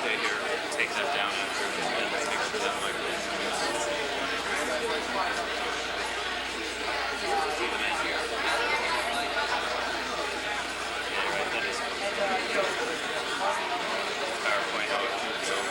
stay here, take that down after, and make sure that microphone moves. Yeah, right, that is PowerPoint how it moves over.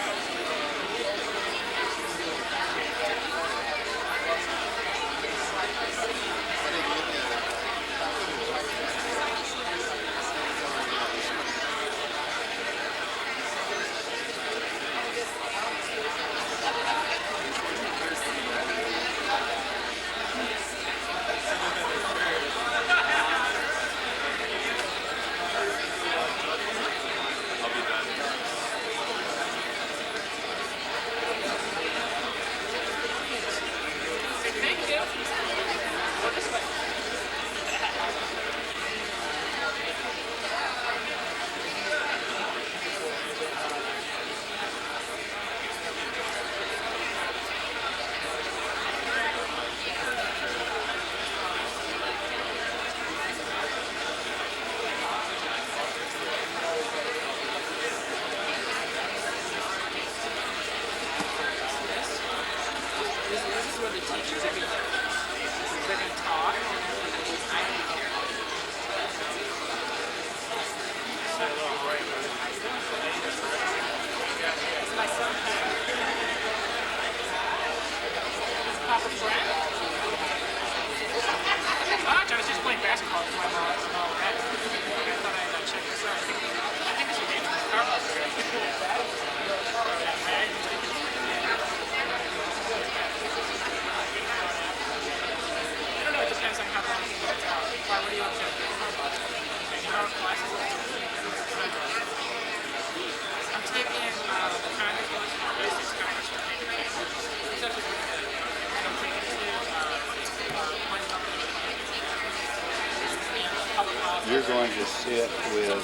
You're going to sit with.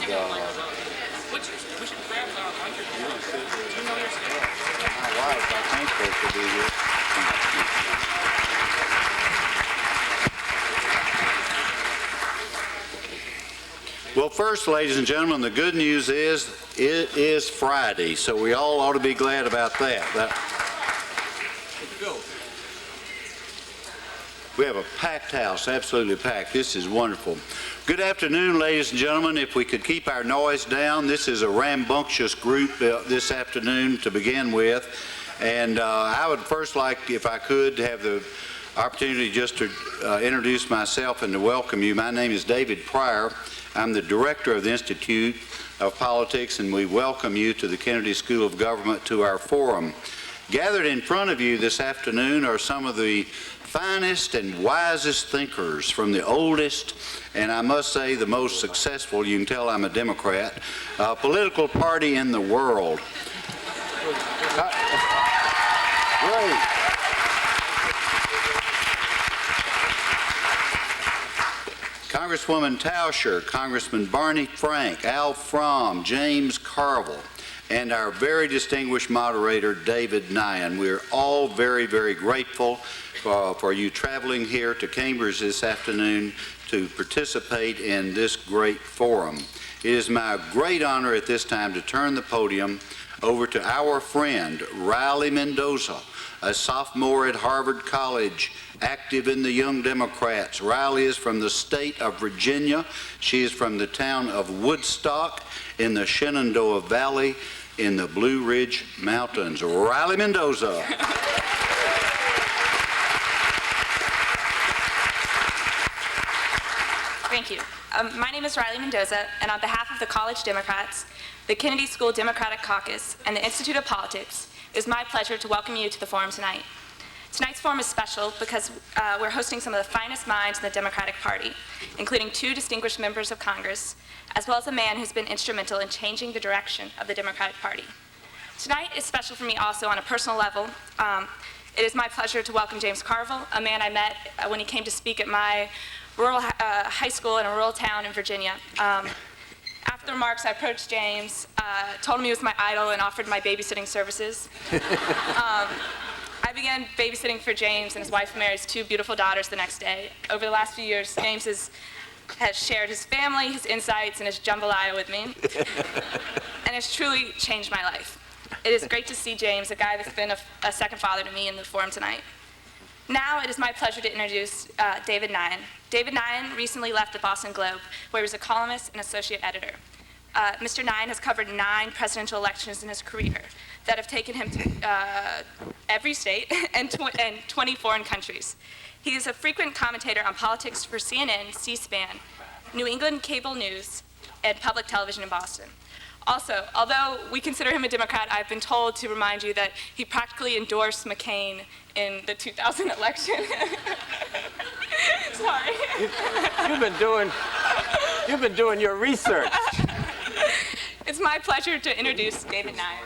We should grab under here. You're going to sit with. Do you know your schedule? My wife, I think, supposed to be here. Well, first, ladies and gentlemen, the good news is it is Friday, so we all ought to be glad about that. We have a packed house, absolutely packed. This is wonderful. Good afternoon, ladies and gentlemen. If we could keep our noise down, this is a rambunctious group this afternoon to begin with. And I would first like, if I could, have the opportunity just to introduce myself and to welcome you. My name is David Pryor. I'm the director of the Institute of Politics, and we welcome you to the Kennedy School of Government to our forum. Gathered in front of you this afternoon are some of the finest and wisest thinkers from the oldest, and I must say the most successful, you can tell I'm a Democrat, political party in the world. Great. Congresswoman Tauscher, Congressman Barney Frank, Al Frahm, James Carville, and our very distinguished moderator, David Nyan. We're all very, very grateful for you traveling here to Cambridge this afternoon to participate in this great forum. It is my great honor at this time to turn the podium over to our friend, Riley Mendoza, a sophomore at Harvard College, active in the Young Democrats. Riley is from the state of Virginia. She is from the town of Woodstock in the Shenandoah Valley in the Blue Ridge Mountains. Riley Mendoza. Thank you. My name is Riley Mendoza, and on behalf of the College Democrats, the Kennedy School Democratic Caucus, and the Institute of Politics, it is my pleasure to welcome you to the forum tonight. Tonight's forum is special because we're hosting some of the finest minds in the Democratic Party, including 2 distinguished members of Congress, as well as a man who's been instrumental in changing the direction of the Democratic Party. Tonight is special for me also on a personal level. It is my pleasure to welcome James Carville, a man I met when he came to speak at my rural high school in a rural town in Virginia. After the remarks, I approached James, told him he was my idol, and offered my babysitting services. I began babysitting for James and his wife Mary's 2 beautiful daughters the next day. Over the last few years, James has shared his family, his insights, and his jambalaya with me, and it's truly changed my life. It is great to see James, a guy that's been a second father to me in the forum tonight. Now it is my pleasure to introduce David Nyan. David Nyan recently left the Boston Globe, where he was a columnist and associate editor. Mr. Nyan has covered 9 presidential elections in his career that have taken him to every state and 20 foreign countries. He is a frequent commentator on politics for CNN, C-SPAN, New England Cable News, and public television in Boston. Also, although we consider him a Democrat, I've been told to remind you that he practically endorsed McCain in the 2000 election. Sorry. You've been doing your research. It's my pleasure to introduce David Nyan.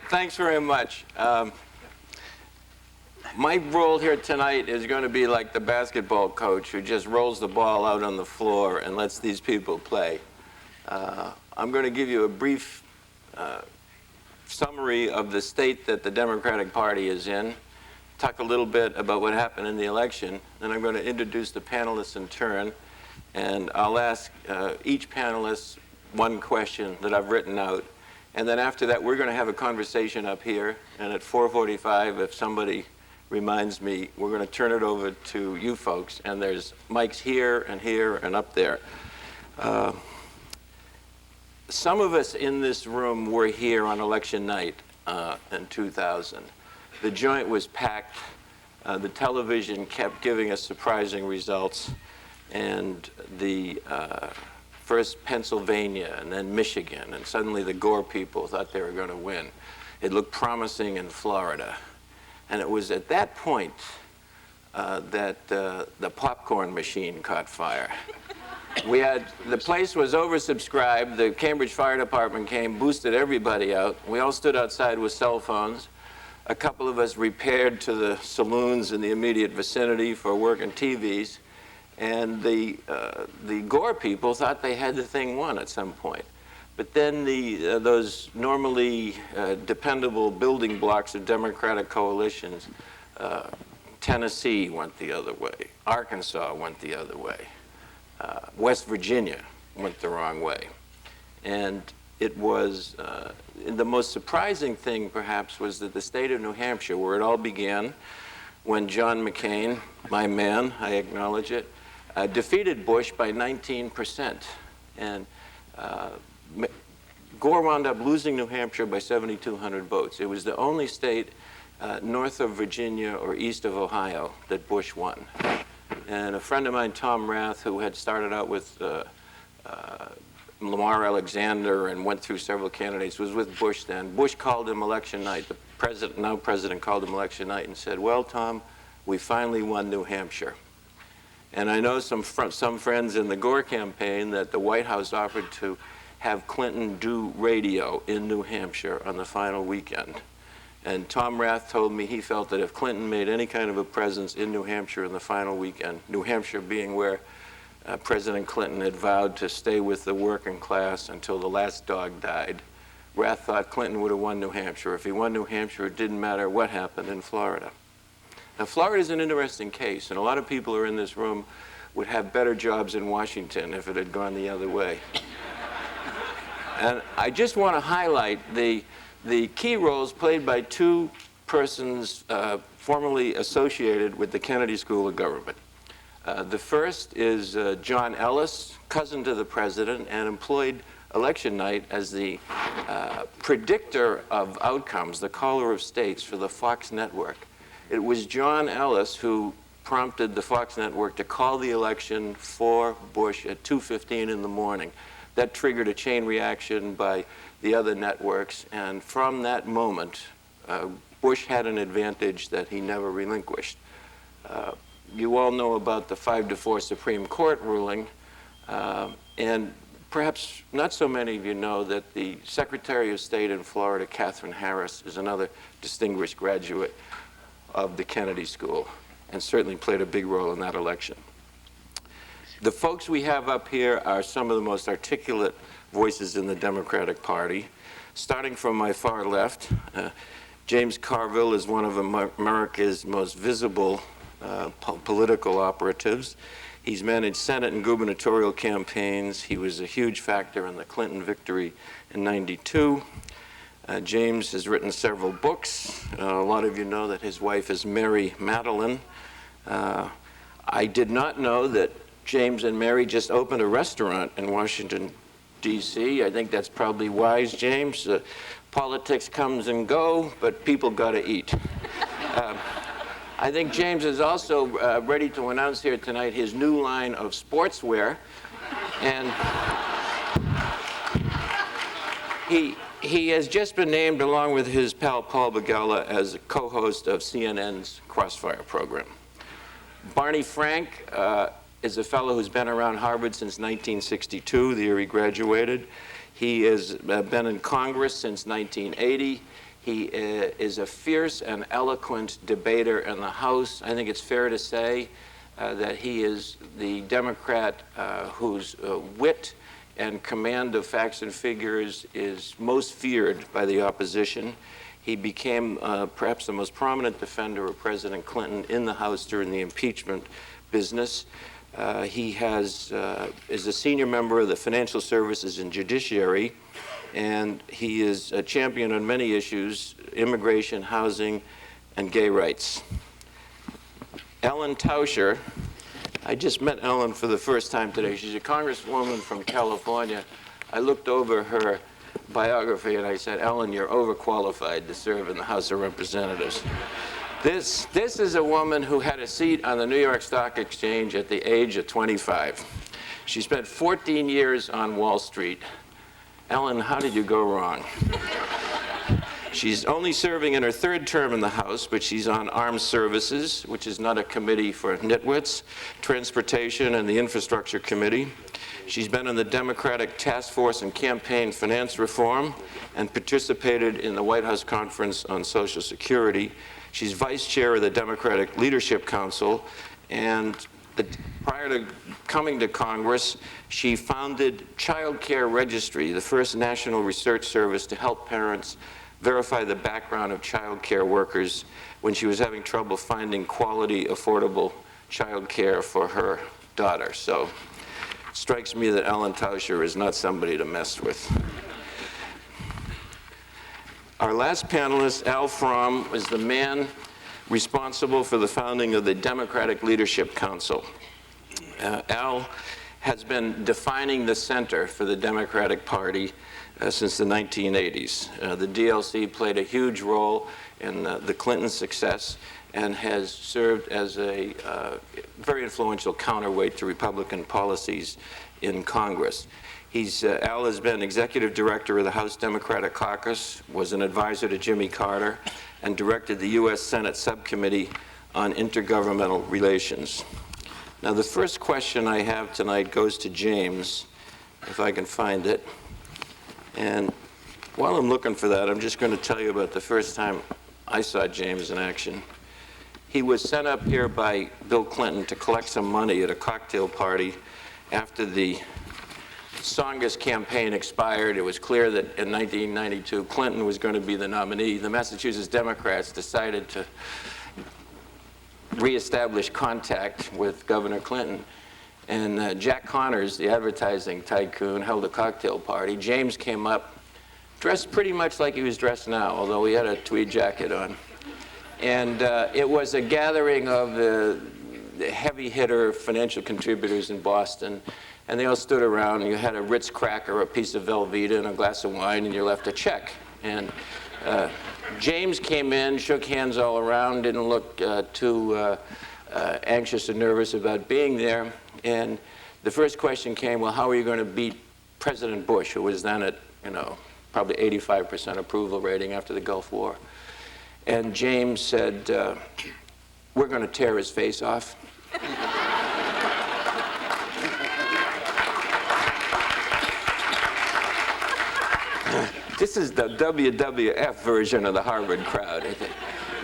Thanks very much. My role here tonight is going to be like the basketball coach who just rolls the ball out on the floor and lets these people play. I'm going to give you a brief summary of the state that the Democratic Party is in, talk a little bit about what happened in the election, then I'm going to introduce the panelists in turn, and I'll ask each panelist one question that I've written out. And then after that, we're going to have a conversation up here, and at 4:45, if somebody reminds me, we're going to turn it over to you folks, and there's mics here and up there. Some of us in this room were here on election night in 2000. The joint was packed. The television kept giving us surprising results, and the first Pennsylvania and then Michigan, and suddenly the Gore people thought they were going to win. It looked promising in Florida. And it was at that point that the popcorn machine caught fire. The place was oversubscribed. The Cambridge Fire Department came, boosted everybody out. We all stood outside with cell phones. A couple of us repaired to the saloons in the immediate vicinity for working TVs. And the Gore people thought they had the thing won at some point. But then those normally dependable building blocks of Democratic coalitions, Tennessee went the other way, Arkansas went the other way, West Virginia went the wrong way. And it was, the most surprising thing perhaps was that the state of New Hampshire, where it all began, when John McCain, my man, I acknowledge it, defeated Bush by 19%. And Gore wound up losing New Hampshire by 7,200 votes. It was the only state north of Virginia or east of Ohio that Bush won. And a friend of mine, Tom Rath, who had started out with Lamar Alexander and went through several candidates, was with Bush then. Bush called him election night. The president, now president, called him election night and said, "Well, Tom, we finally won New Hampshire." And I know some friends in the Gore campaign that the White House offered to have Clinton do radio in New Hampshire on the final weekend. And Tom Rath told me he felt that if Clinton made any kind of a presence in New Hampshire in the final weekend, New Hampshire being where President Clinton had vowed to stay with the working class until the last dog died, Rath thought Clinton would have won New Hampshire. If he won New Hampshire, it didn't matter what happened in Florida. Now, Florida is an interesting case, and a lot of people who are in this room would have better jobs in Washington if it had gone the other way. And I just want to highlight the key roles played by 2 persons formerly associated with the Kennedy School of Government. The first is John Ellis, cousin to the president, and employed election night as the predictor of outcomes, the caller of states for the Fox network. It was John Ellis who prompted the Fox network to call the election for Bush at 2:15 in the morning. That triggered a chain reaction by the other networks, and from that moment, Bush had an advantage that he never relinquished. You all know about the 5-4 Supreme Court ruling, and perhaps not so many of you know that the Secretary of State in Florida, Katherine Harris, is another distinguished graduate of the Kennedy School, and certainly played a big role in that election. The folks we have up here are some of the most articulate voices in the Democratic Party. Starting from my far left, James Carville is one of America's most visible political operatives. He's managed Senate and gubernatorial campaigns. He was a huge factor in the Clinton victory in '92. James has written several books. A lot of you know that his wife is Mary Madeline. I did not know that James and Mary just opened a restaurant in Washington, D.C. I think that's probably wise, James. Politics comes and go, but people got to eat. I think James is also ready to announce here tonight his new line of sportswear. And he has just been named, along with his pal Paul Begala, as a co-host of CNN's Crossfire program. Barney Frank is a fellow who's been around Harvard since 1962, the year he graduated. He has been in Congress since 1980. He is a fierce and eloquent debater in the House. I think it's fair to say that he is the Democrat whose wit and command of facts and figures is most feared by the opposition. He became perhaps the most prominent defender of President Clinton in the House during the impeachment business. He is a senior member of the Financial Services and Judiciary, and he is a champion on many issues: immigration, housing, and gay rights. Ellen Tauscher. I just met Ellen for the first time today. She's a congresswoman from California. I looked over her biography and I said, Ellen, you're overqualified to serve in the House of Representatives. This is a woman who had a seat on the New York Stock Exchange at the age of 25. She spent 14 years on Wall Street. Ellen, how did you go wrong? She's only serving in her third term in the House, but she's on Armed Services, which is not a committee for nitwits, Transportation, and the Infrastructure Committee. She's been on the Democratic Task Force on Campaign Finance Reform and participated in the White House Conference on Social Security. She's vice chair of the Democratic Leadership Council, and prior to coming to Congress, she founded Child Care Registry, the first national research service to help parents verify the background of child care workers when she was having trouble finding quality, affordable child care for her daughter. So it strikes me that Ellen Tauscher is not somebody to mess with. Our last panelist, Al Frahm, was the man responsible for the founding of the Democratic Leadership Council. Al has been defining the center for the Democratic Party since the 1980s. The DLC played a huge role in the Clinton success and has served as a very influential counterweight to Republican policies in Congress. Al has been executive director of the House Democratic Caucus, was an advisor to Jimmy Carter, and directed the U.S. Senate Subcommittee on Intergovernmental Relations. Now, the first question I have tonight goes to James, if I can find it. And while I'm looking for that, I'm just going to tell you about the first time I saw James in action. He was sent up here by Bill Clinton to collect some money at a cocktail party after the Tsongas campaign expired. It was clear that in 1992 Clinton was going to be the nominee. The Massachusetts Democrats decided to reestablish contact with Governor Clinton. And Jack Connors, the advertising tycoon, held a cocktail party. James came up, dressed pretty much like he was dressed now, although he had a tweed jacket on. And it was a gathering of the heavy hitter financial contributors in Boston. And they all stood around, and you had a Ritz cracker, a piece of Velveeta, and a glass of wine, and you're left a check. And James came in, shook hands all around, didn't look too anxious or nervous about being there. And the first question came, well, how are you going to beat President Bush, who was then at, probably 85% approval rating after the Gulf War? And James said, we're going to tear his face off. This is the WWF version of the Harvard crowd, I think.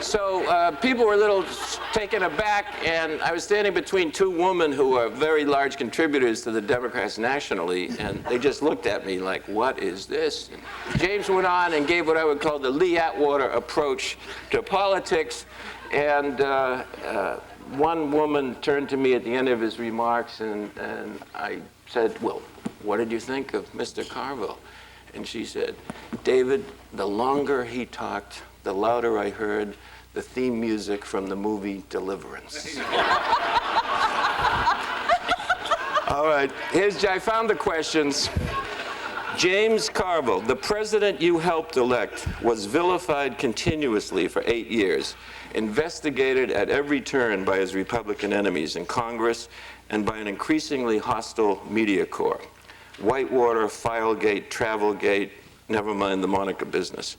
So people were a little taken aback, and I was standing between two women who are very large contributors to the Democrats nationally, and they just looked at me like, what is this? And James went on and gave what I would call the Lee Atwater approach to politics, and one woman turned to me at the end of his remarks, and I said, well, what did you think of Mr. Carville? And she said, David, the longer he talked, the louder I heard the theme music from the movie Deliverance. All right, I found the questions. James Carville, the president you helped elect, was vilified continuously for 8 years, investigated at every turn by his Republican enemies in Congress and by an increasingly hostile media corps. Whitewater, Filegate, Travelgate, never mind the Monica business.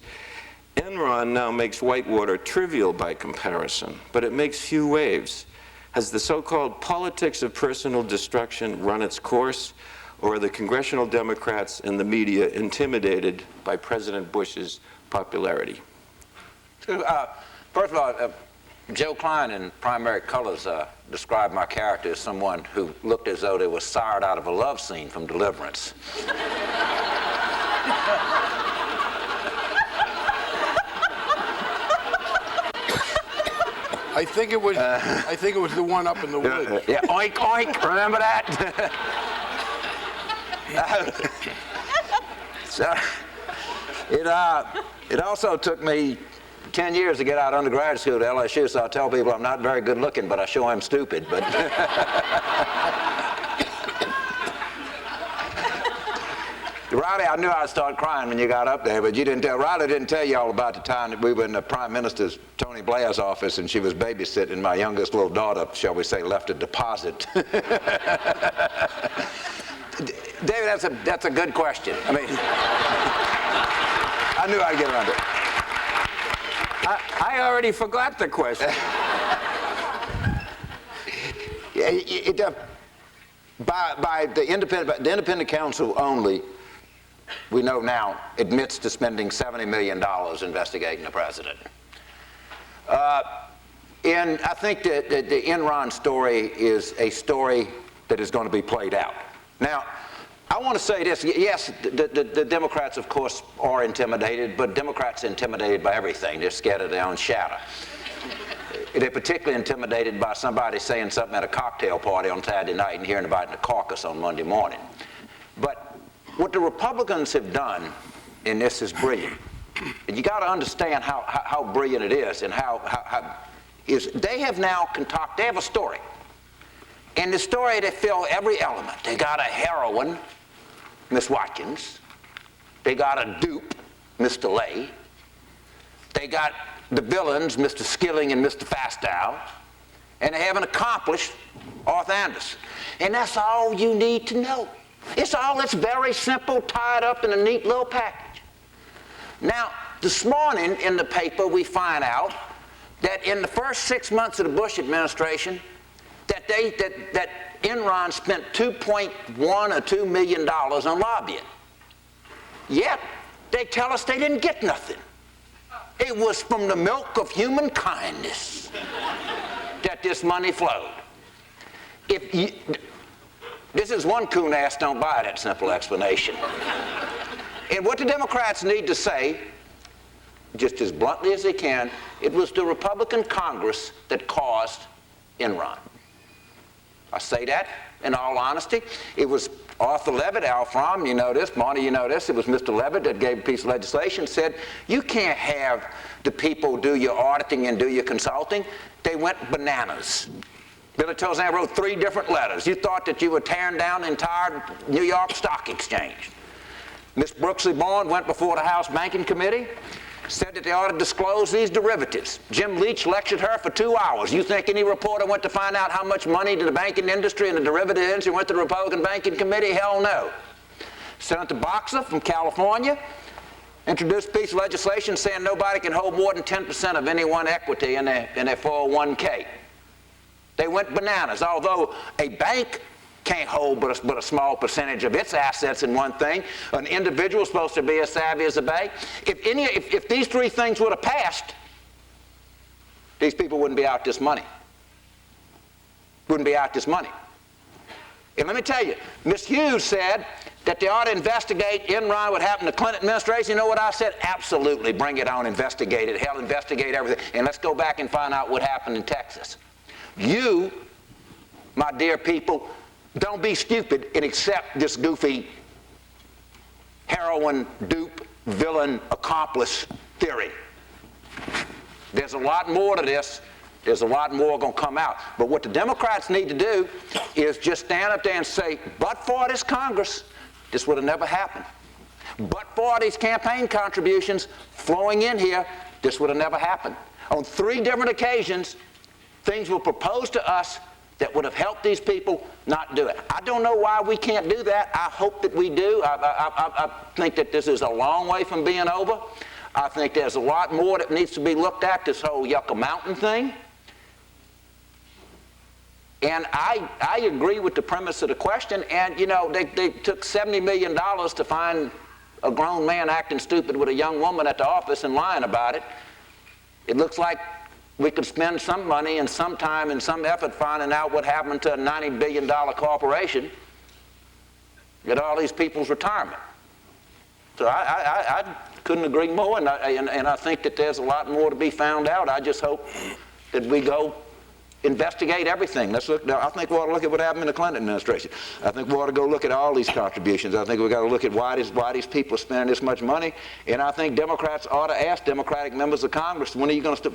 Enron now makes Whitewater trivial by comparison, but it makes few waves. Has the so-called politics of personal destruction run its course, or are the congressional Democrats and the media intimidated by President Bush's popularity? First of all, Joe Klein in Primary Colors described my character as someone who looked as though they were sired out of a love scene from Deliverance. I think it was the one up in the woods. Yeah, oink, oink, remember that? So, it also took me 10 years to get out of undergraduate school to LSU, so I tell people I'm not very good looking, but I sure am stupid. But Riley, I knew I'd start crying when you got up there, but you didn't tell. Riley didn't tell you all about the time that we were in the Prime Minister's, Tony Blair's office, and she was babysitting, and my youngest little daughter, shall we say, left a deposit. David, that's a good question. I mean, I knew I'd get around to it. I already forgot the question. By the independent counsel only, we know now, admits to spending $70 million investigating the president. And I think that the Enron story is a story that is going to be played out. Now, I want to say this. Yes, the Democrats, of course, are intimidated, but Democrats are intimidated by everything. They're scared of their own shadow. They're particularly intimidated by somebody saying something at a cocktail party on Saturday night and hearing about it in the caucus on Monday morning. But what the Republicans have done in this is brilliant. And you got to understand how brilliant it is, and they have now concocted, they have a story. In the story, they fill every element. They got a heroine, Miss Watkins. They got a dupe, Mr. Lay. They got the villains, Mr. Skilling and Mr. Fastow. And they have an accomplished Arthur Anderson. And that's all you need to know. It's very simple, tied up in a neat little package. Now, this morning in the paper, we find out that in the first 6 months of the Bush administration, that Enron spent $2.1 or $2 million on lobbying. Yet, they tell us they didn't get nothing. It was from the milk of human kindness that this money flowed. This is one coon ass don't buy that simple explanation. And what the Democrats need to say, just as bluntly as they can, it was the Republican Congress that caused Enron. I say that in all honesty. It was Arthur Levitt, Al Frahm, you know this, Monty, you know this. It was Mr. Levitt that gave a piece of legislation, said, you can't have the people do your auditing and do your consulting. They went bananas. Billy Tozan wrote 3 different letters. You thought that you were tearing down the entire New York Stock Exchange. Miss Brooksley Bond went before the House Banking Committee, said that they ought to disclose these derivatives. Jim Leach lectured her for 2 hours. You think any reporter went to find out how much money to the banking industry and the derivative industry went to the Republican Banking Committee? Hell no. Senator Boxer from California introduced a piece of legislation saying nobody can hold more than 10% of any one equity in their 401k. They went bananas. Although a bank can't hold but a small percentage of its assets in one thing, an individual is supposed to be as savvy as a bank. If these 3 things would have passed, these people wouldn't be out this money. Wouldn't be out this money. And let me tell you, Ms. Hughes said that they ought to investigate Enron, what happened to the Clinton administration. You know what I said? Absolutely, bring it on, investigate it. Hell, investigate everything. And let's go back and find out what happened in Texas. You, my dear people, don't be stupid and accept this goofy heroin, dupe, villain, accomplice theory. There's a lot more to this. There's a lot more going to come out. But what the Democrats need to do is just stand up there and say, but for this Congress, this would have never happened. But for these campaign contributions flowing in here, this would have never happened. On 3 different occasions, things were proposed to us that would have helped these people not do it. I don't know why we can't do that. I hope that we do. I think that this is a long way from being over. I think there's a lot more that needs to be looked at, this whole Yucca Mountain thing. And I agree with the premise of the question. And, you know, they took $70 million to find a grown man acting stupid with a young woman at the office and lying about it. It looks like we could spend some money and some time and some effort finding out what happened to a $90 billion corporation at all these people's retirement. So I couldn't agree more, and I think that there's a lot more to be found out. I just hope that we go investigate everything. Let's look. I think we ought to look at what happened in the Clinton administration. I think we ought to go look at all these contributions. I think we've got to look at why these people are spending this much money. And I think Democrats ought to ask Democratic members of Congress, when are you going to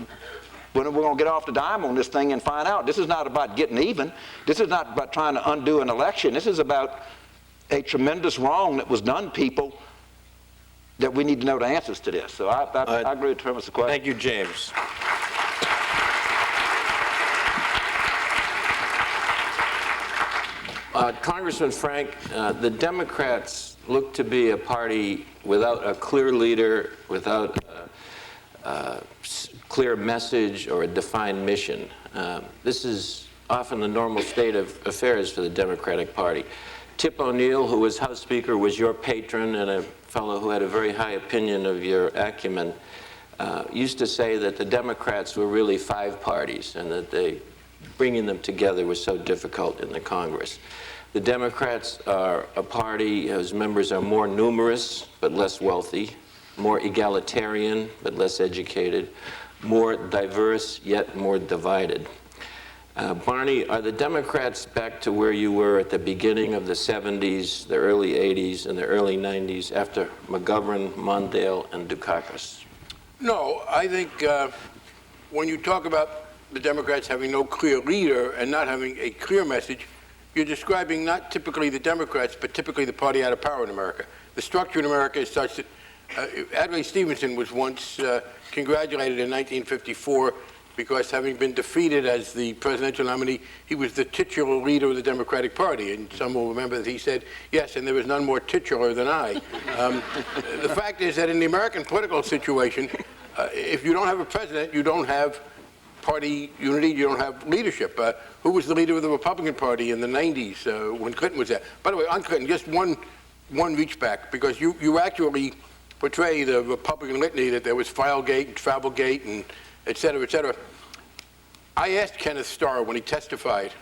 when are we going to get off the dime on this thing and find out? This is not about getting even. This is not about trying to undo an election. This is about a tremendous wrong that was done, people, that we need to know the answers to this. So I agree with the premise of the question. Thank you, James. Congressman Frank, the Democrats look to be a party without a clear leader, without a clear message or a defined mission. This is often the normal state of affairs for the Democratic Party. Tip O'Neill, who was House Speaker, was your patron and a fellow who had a very high opinion of your acumen, used to say that the Democrats were really 5 parties and that bringing them together was so difficult in the Congress. The Democrats are a party whose members are more numerous but less wealthy, more egalitarian but less educated, more diverse yet more divided. Barney, are the Democrats back to where you were at the beginning of the 70s, the early 80s, and the early 90s after McGovern, Mondale, and Dukakis? No, I think when you talk about the Democrats having no clear leader and not having a clear message, you're describing not typically the Democrats, but typically the party out of power in America. The structure in America is such that Adlai Stevenson was once congratulated in 1954 because, having been defeated as the presidential nominee, he was the titular leader of the Democratic Party. And some will remember that he said, yes, and there was none more titular than I. The fact is that in the American political situation, if you don't have a president, you don't have party unity, you don't have leadership. Who was the leader of the Republican Party in the 90s when Clinton was there? By the way, on Clinton, just one reach back, because you actually portray the Republican litany that there was Filegate and Travelgate and et cetera, et cetera. I asked Kenneth Starr when he testified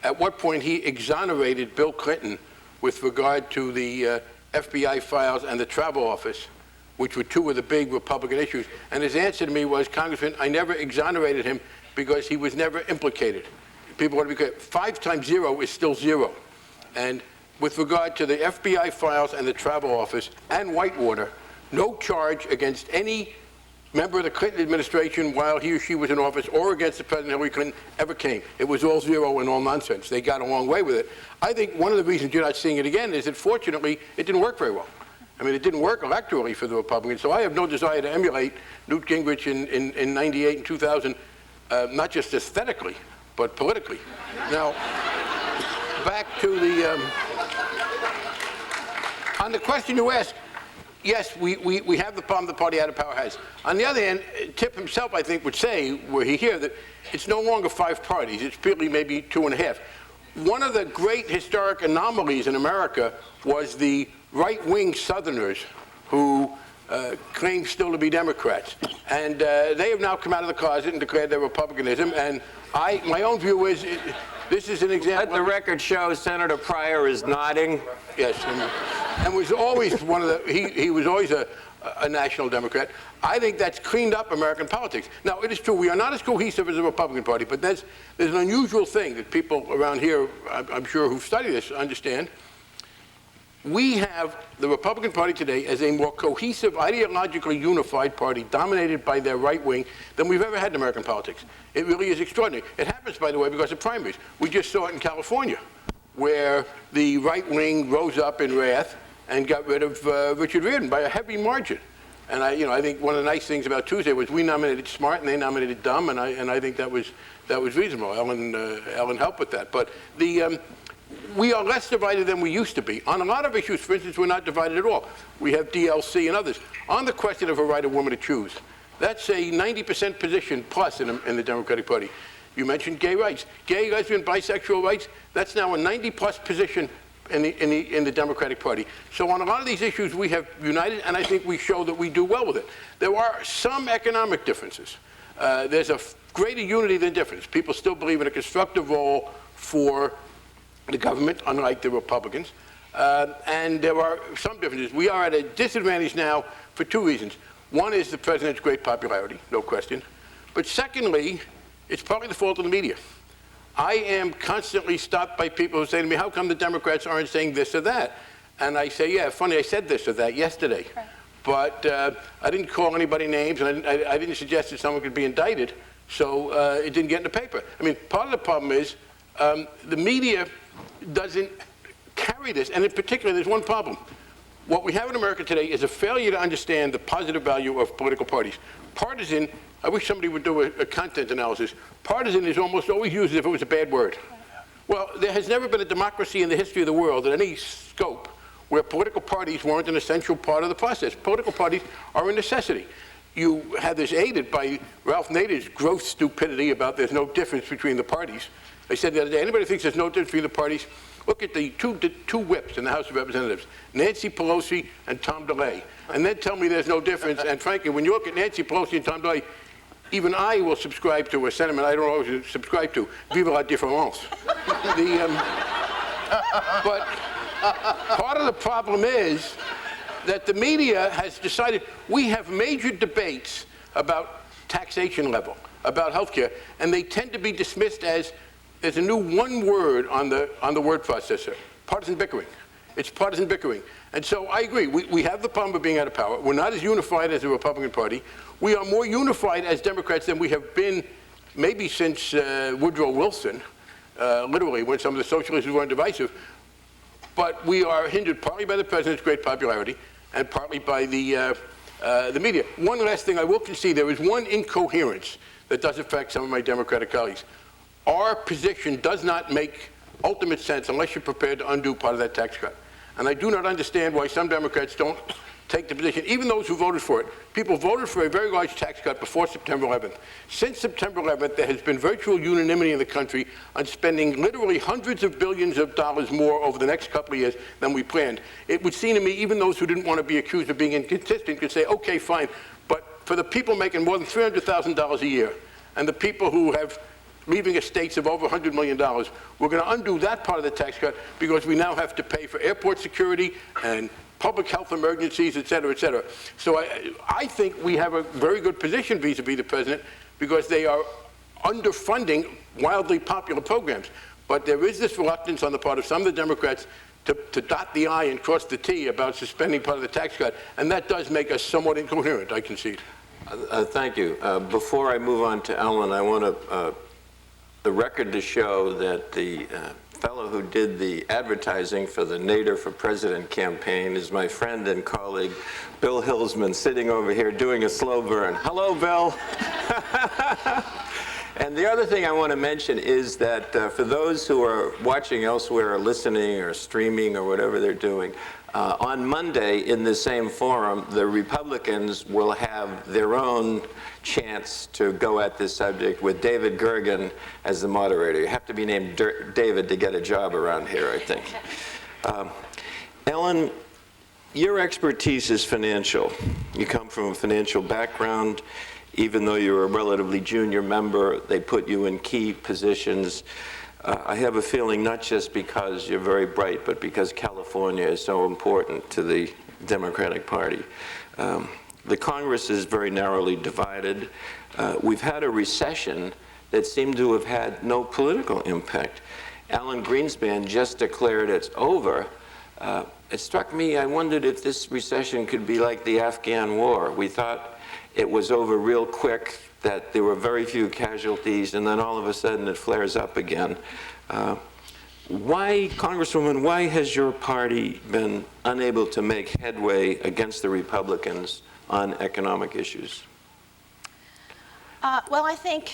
at what point he exonerated Bill Clinton with regard to the FBI files and the travel office, which were 2 of the big Republican issues. And his answer to me was, Congressman, I never exonerated him because he was never implicated. People want to be clear. 5 times 0 is still 0. And with regard to the FBI files and the travel office and Whitewater, no charge against any member of the Clinton administration while he or she was in office or against the President Hillary Clinton ever came. It was all 0 and all nonsense. They got a long way with it. I think one of the reasons you're not seeing it again is that, fortunately, it didn't work very well. I mean, it didn't work electorally for the Republicans, so I have no desire to emulate Newt Gingrich in 98 and 2000, not just aesthetically, but politically. Now, back to the, on the question you asked, yes, we have the problem the party out of power has. On the other hand, Tip himself, I think, would say, were he here, that it's no longer 5 parties. It's really maybe 2.5. One of the great historic anomalies in America was the right-wing Southerners who claim still to be Democrats. And they have now come out of the closet and declared their Republicanism. And my own view is, this is an example. Let the record show Senator Pryor is nodding. Yes. and was always one of the, he was always a national Democrat. I think that's cleaned up American politics. Now, it is true, we are not as cohesive as the Republican Party, but there's an unusual thing that people around here, I'm sure who've studied this, understand. We have the Republican Party today as a more cohesive, ideologically unified party dominated by their right wing than we've ever had in American politics. It really is extraordinary. It happens, by the way, because of primaries. We just saw it in California, where the right wing rose up in wrath and got rid of Richard Riordan by a heavy margin. And I think one of the nice things about Tuesday was we nominated smart and they nominated dumb, and I think that was reasonable. Ellen helped with that. But we are less divided than we used to be. On a lot of issues, for instance, we're not divided at all. We have DLC and others. On the question of a right of women to choose, that's a 90% position plus in the Democratic Party. You mentioned gay rights. Gay, lesbian, bisexual rights, that's now a 90-plus position in the Democratic Party. So on a lot of these issues, we have united, and I think we show that we do well with it. There are some economic differences. There's a greater unity than difference. People still believe in a constructive role for the government, unlike the Republicans. And there are some differences. We are at a disadvantage now for two reasons. One is the president's great popularity, no question. But secondly, it's partly the fault of the media. I am constantly stopped by people who say to me, how come the Democrats aren't saying this or that? And I say, yeah, funny, I said this or that yesterday. Right. But I didn't call anybody names, and I didn't suggest that someone could be indicted, so it didn't get in the paper. I mean, part of the problem is the media doesn't carry this, and in particular, there's one problem. What we have in America today is a failure to understand the positive value of political parties. Partisan, I wish somebody would do a content analysis. Partisan is almost always used as if it was a bad word. Well, there has never been a democracy in the history of the world at any scope where political parties weren't an essential part of the process. Political parties are a necessity. You have this aided by Ralph Nader's gross stupidity about there's no difference between the parties. They said the other day, anybody thinks there's no difference between the parties? Look at the two whips in the House of Representatives, Nancy Pelosi and Tom DeLay. And then tell me there's no difference. And frankly, when you look at Nancy Pelosi and Tom DeLay, even I will subscribe to a sentiment I don't always subscribe to. Vive la différence. But part of the problem is that the media has decided we have major debates about taxation level, about health care, and they tend to be dismissed as there's a new one word on the word processor, partisan bickering. It's partisan bickering. And so I agree, we have the problem of being out of power. We're not as unified as the Republican Party. We are more unified as Democrats than we have been maybe since Woodrow Wilson, literally, when some of the socialists weren't divisive. But we are hindered partly by the president's great popularity and partly by the media. One last thing I will concede, there is one incoherence that does affect some of my Democratic colleagues. Our position does not make ultimate sense unless you're prepared to undo part of that tax cut. And I do not understand why some Democrats don't take the position, even those who voted for it. People voted for a very large tax cut before September 11th. Since September 11th, there has been virtual unanimity in the country on spending literally hundreds of billions of dollars more over the next couple of years than we planned. It would seem to me even those who didn't want to be accused of being inconsistent could say, okay, fine, but for the people making more than $300,000 a year and the people who have leaving estates of over $100 million, we're going to undo that part of the tax cut because we now have to pay for airport security and public health emergencies, et cetera, et cetera. So I think we have a very good position vis-a-vis the president because they are underfunding wildly popular programs. But there is this reluctance on the part of some of the Democrats to dot the I and cross the T about suspending part of the tax cut, and that does make us somewhat incoherent, I concede. Thank you. Before I move on to Ellen, I want the record to show that the fellow who did the advertising for the Nader for President campaign is my friend and colleague, Bill Hillsman, sitting over here doing a slow burn. Hello, Bill. And the other thing I want to mention is that for those who are watching elsewhere or listening or streaming or whatever they're doing, on Monday in the same forum, the Republicans will have their own chance to go at this subject with David Gergen as the moderator. You have to be named David to get a job around here, I think. Ellen, your expertise is financial. You come from a financial background. Even though you're a relatively junior member, they put you in key positions. I have a feeling not just because you're very bright, but because California is so important to the Democratic Party. The Congress is very narrowly divided. We've had a recession that seemed to have had no political impact. Alan Greenspan just declared it's over. It struck me, I wondered if this recession could be like the Afghan War. We thought it was over real quick, that there were very few casualties, and then all of a sudden it flares up again. Why, Congresswoman, why has your party been unable to make headway against the Republicans on economic issues? Well, I think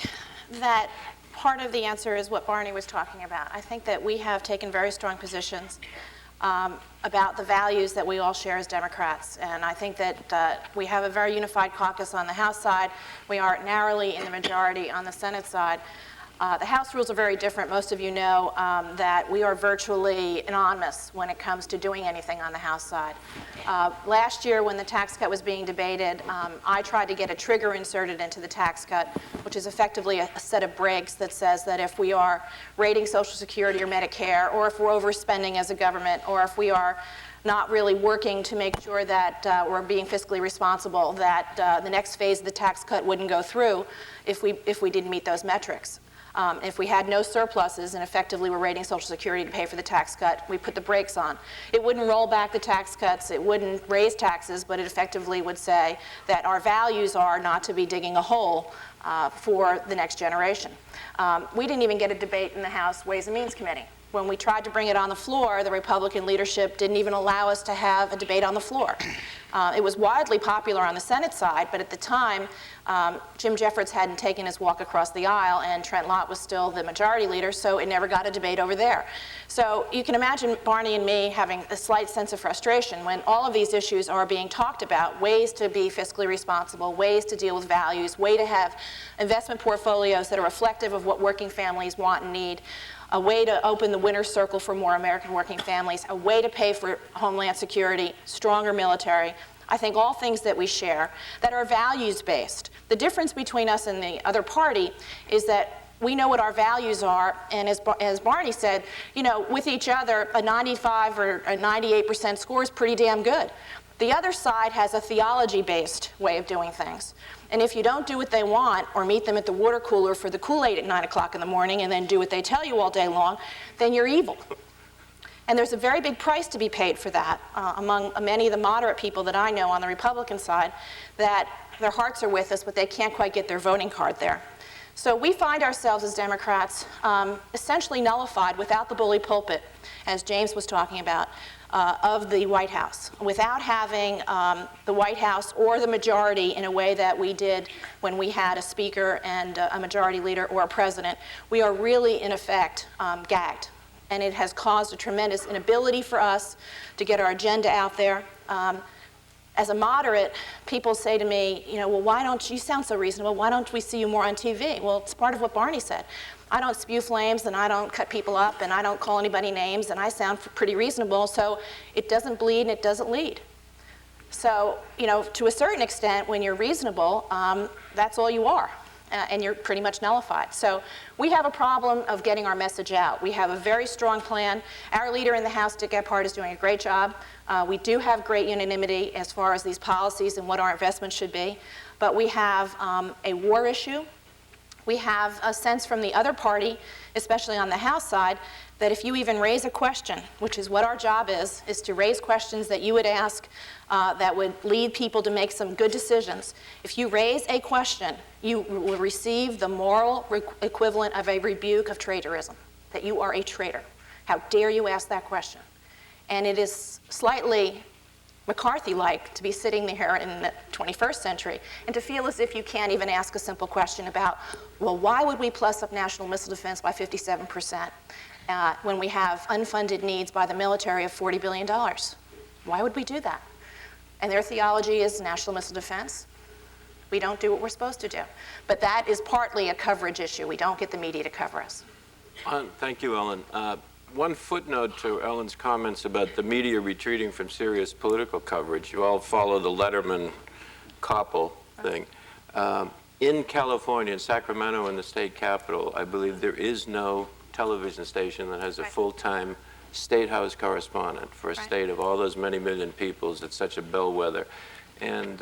that part of the answer is what Barney was talking about. I think that we have taken very strong positions about the values that we all share as Democrats. And I think that we have a very unified caucus on the House side. We are narrowly in the majority on the Senate side. The House rules are very different. Most of you know that we are virtually anonymous when it comes to doing anything on the House side. Last year, when the tax cut was being debated, I tried to get a trigger inserted into the tax cut, which is effectively a set of breaks that says that if we are raiding Social Security or Medicare, or if we're overspending as a government, or if we are not really working to make sure that we're being fiscally responsible, that the next phase of the tax cut wouldn't go through if we didn't meet those metrics. If we had no surpluses and effectively were raiding Social Security to pay for the tax cut, we put the brakes on. It wouldn't roll back the tax cuts, it wouldn't raise taxes, but it effectively would say that our values are not to be digging a hole for the next generation. We didn't even get a debate in the House Ways and Means Committee. When we tried to bring it on the floor, the Republican leadership didn't even allow us to have a debate on the floor. It was widely popular on the Senate side, but at the time, Jim Jeffords hadn't taken his walk across the aisle, and Trent Lott was still the majority leader, so it never got a debate over there. So you can imagine Barney and me having a slight sense of frustration when all of these issues are being talked about, ways to be fiscally responsible, ways to deal with values, way to have investment portfolios that are reflective of what working families want and need, a way to open the winner's circle for more American working families, a way to pay for homeland security, stronger military. I think all things that we share that are values-based. The difference between us and the other party is that we know what our values are, and as Barney said, you know, with each other, a 95 or a 98% score is pretty damn good. The other side has a theology-based way of doing things. And if you don't do what they want or meet them at the water cooler for the Kool-Aid at 9 o'clock in the morning and then do what they tell you all day long, then you're evil. And there's a very big price to be paid for that among many of the moderate people that I know on the Republican side, that their hearts are with us, but they can't quite get their voting card there. So we find ourselves as Democrats essentially nullified without the bully pulpit, as James was talking about, of the White House, without having the White House or the majority in a way that we did when we had a speaker and a majority leader or a president. We are really, in effect, gagged. And it has caused a tremendous inability for us to get our agenda out there. As a moderate, people say to me, you know, well, why don't you sound so reasonable? Why don't we see you more on TV? Well, it's part of what Barney said. I don't spew flames, and I don't cut people up, and I don't call anybody names, and I sound pretty reasonable, so it doesn't bleed and it doesn't lead. So, you know, to a certain extent, when you're reasonable, that's all you are. And you're pretty much nullified. So we have a problem of getting our message out. We have a very strong plan. Our leader in the House, Dick Gephardt, is doing a great job. We do have great unanimity as far as these policies and what our investments should be. But we have a war issue. We have a sense from the other party, especially on the House side, that if you even raise a question, which is what our job is to raise questions that you would ask that would lead people to make some good decisions. If you raise a question, you will receive the moral equivalent of a rebuke of traitorism, that you are a traitor. How dare you ask that question? And it is slightly McCarthy-like to be sitting there in the 21st century and to feel as if you can't even ask a simple question about, well, why would we plus up national missile defense by 57% when we have unfunded needs by the military of $40 billion? Why would we do that? And their theology is national missile defense. We don't do what we're supposed to do. But that is partly a coverage issue. We don't get the media to cover us. Thank you, Ellen. One footnote to Ellen's comments about the media retreating from serious political coverage. You all follow the Letterman-Koppel thing. In California, in Sacramento, in the state capital, I believe there is no television station that has a Right. full-time State House correspondent for a Right. state of all those many million people. It's such a bellwether. And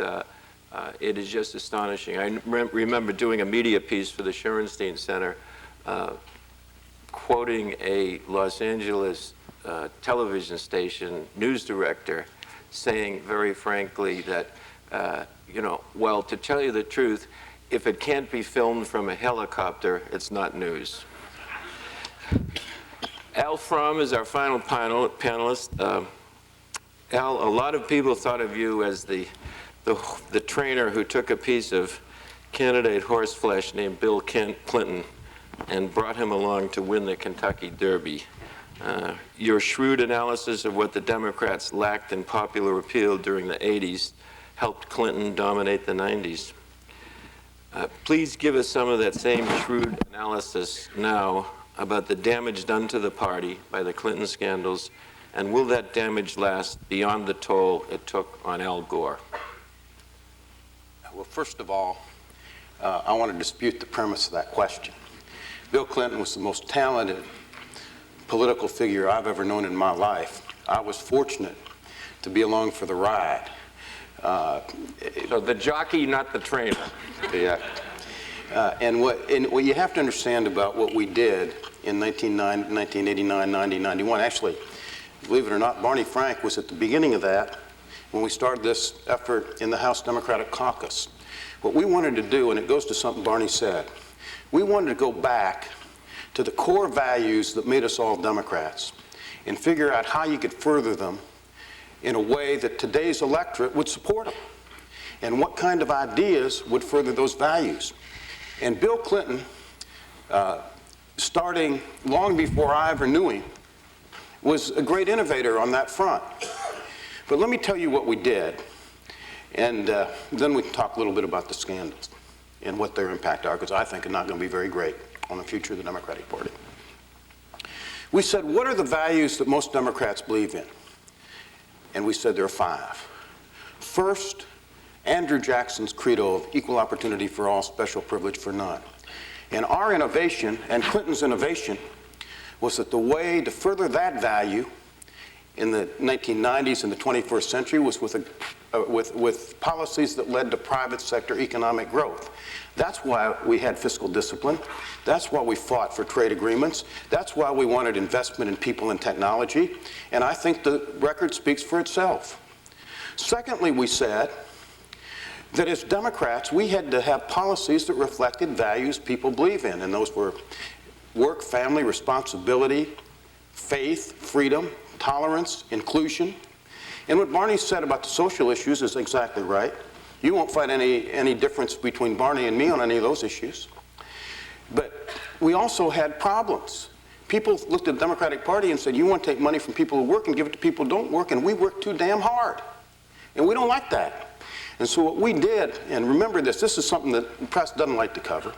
it is just astonishing. I remember doing a media piece for the Shorenstein Center, quoting a Los Angeles television station news director saying very frankly that, you know, well, to tell you the truth, if it can't be filmed from a helicopter, it's not news. Al Frahm is our final panelist. Al, a lot of people thought of you as the trainer who took a piece of candidate horseflesh named Bill Clinton and brought him along to win the Kentucky Derby. Your shrewd analysis of what the Democrats lacked in popular appeal during the 80s helped Clinton dominate the 90s. Please give us some of that same shrewd analysis now about the damage done to the party by the Clinton scandals, and will that damage last beyond the toll it took on Al Gore? Well, first of all, I want to dispute the premise of that question. Bill Clinton was the most talented political figure I've ever known in my life. I was fortunate to be along for the ride. So the jockey, not the trainer. Yeah. And what you have to understand about what we did in 1989, 90, 91, actually, believe it or not, Barney Frank was at the beginning of that when we started this effort in the House Democratic Caucus. What we wanted to do, and it goes to something Barney said, we wanted to go back to the core values that made us all Democrats and figure out how you could further them in a way that today's electorate would support them, and what kind of ideas would further those values. And Bill Clinton, starting long before I ever knew him, was a great innovator on that front. But let me tell you what we did, and then we can talk a little bit about the scandals and what their impact are, because I think are not going to be very great on the future of the Democratic Party. We said, what are the values that most Democrats believe in? And we said there are 5. First, Andrew Jackson's credo of equal opportunity for all, special privilege for none. And our innovation, and Clinton's innovation, was that the way to further that value in the 1990s and the 21st century was with policies that led to private sector economic growth. That's why we had fiscal discipline. That's why we fought for trade agreements. That's why we wanted investment in people and technology. And I think the record speaks for itself. Secondly, we said that as Democrats, we had to have policies that reflected values people believe in, and those were work, family, responsibility, faith, freedom, tolerance, inclusion. And what Barney said about the social issues is exactly right. You won't find any difference between Barney and me on any of those issues. But we also had problems. People looked at the Democratic Party and said, you want to take money from people who work and give it to people who don't work, and we work too damn hard. And we don't like that. And so what we did, and remember this is something that the press doesn't like to cover,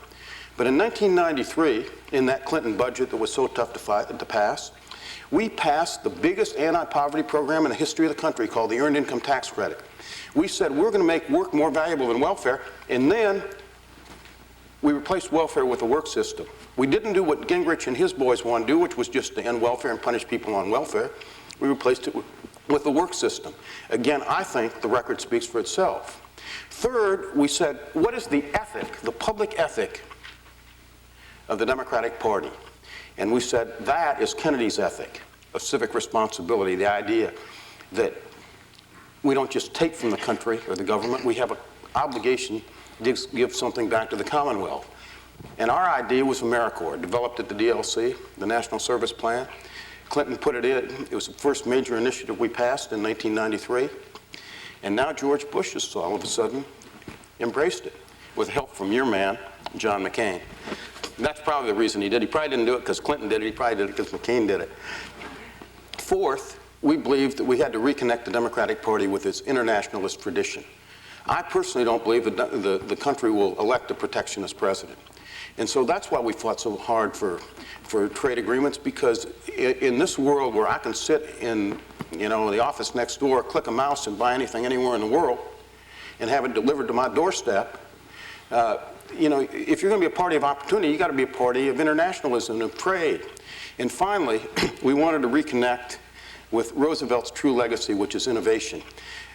but in 1993, in that Clinton budget that was so tough to pass, we passed the biggest anti-poverty program in the history of the country called the Earned Income Tax Credit. We said we're going to make work more valuable than welfare, and then we replaced welfare with a work system. We didn't do what Gingrich and his boys wanted to do, which was just to end welfare and punish people on welfare. We replaced it with the work system. Again, I think the record speaks for itself. Third, we said, what is the ethic, the public ethic of the Democratic Party? And we said that is Kennedy's ethic of civic responsibility, the idea that we don't just take from the country or the government, we have an obligation to give something back to the Commonwealth. And our idea was AmeriCorps, developed at the DLC, the National Service Plan. Clinton put it in. It was the first major initiative we passed in 1993. And now George Bush has all of a sudden embraced it with help from your man, John McCain. And that's probably the reason he did. He probably didn't do it because Clinton did it. He probably did it because McCain did it. Fourth, we believed that we had to reconnect the Democratic Party with its internationalist tradition. I personally don't believe that the country will elect a protectionist president. And so that's why we fought so hard for trade agreements, because in this world where I can sit in the office next door, click a mouse and buy anything anywhere in the world and have it delivered to my doorstep, if you're going to be a party of opportunity, you got to be a party of internationalism and of trade. And finally, we wanted to reconnect with Roosevelt's true legacy, which is innovation.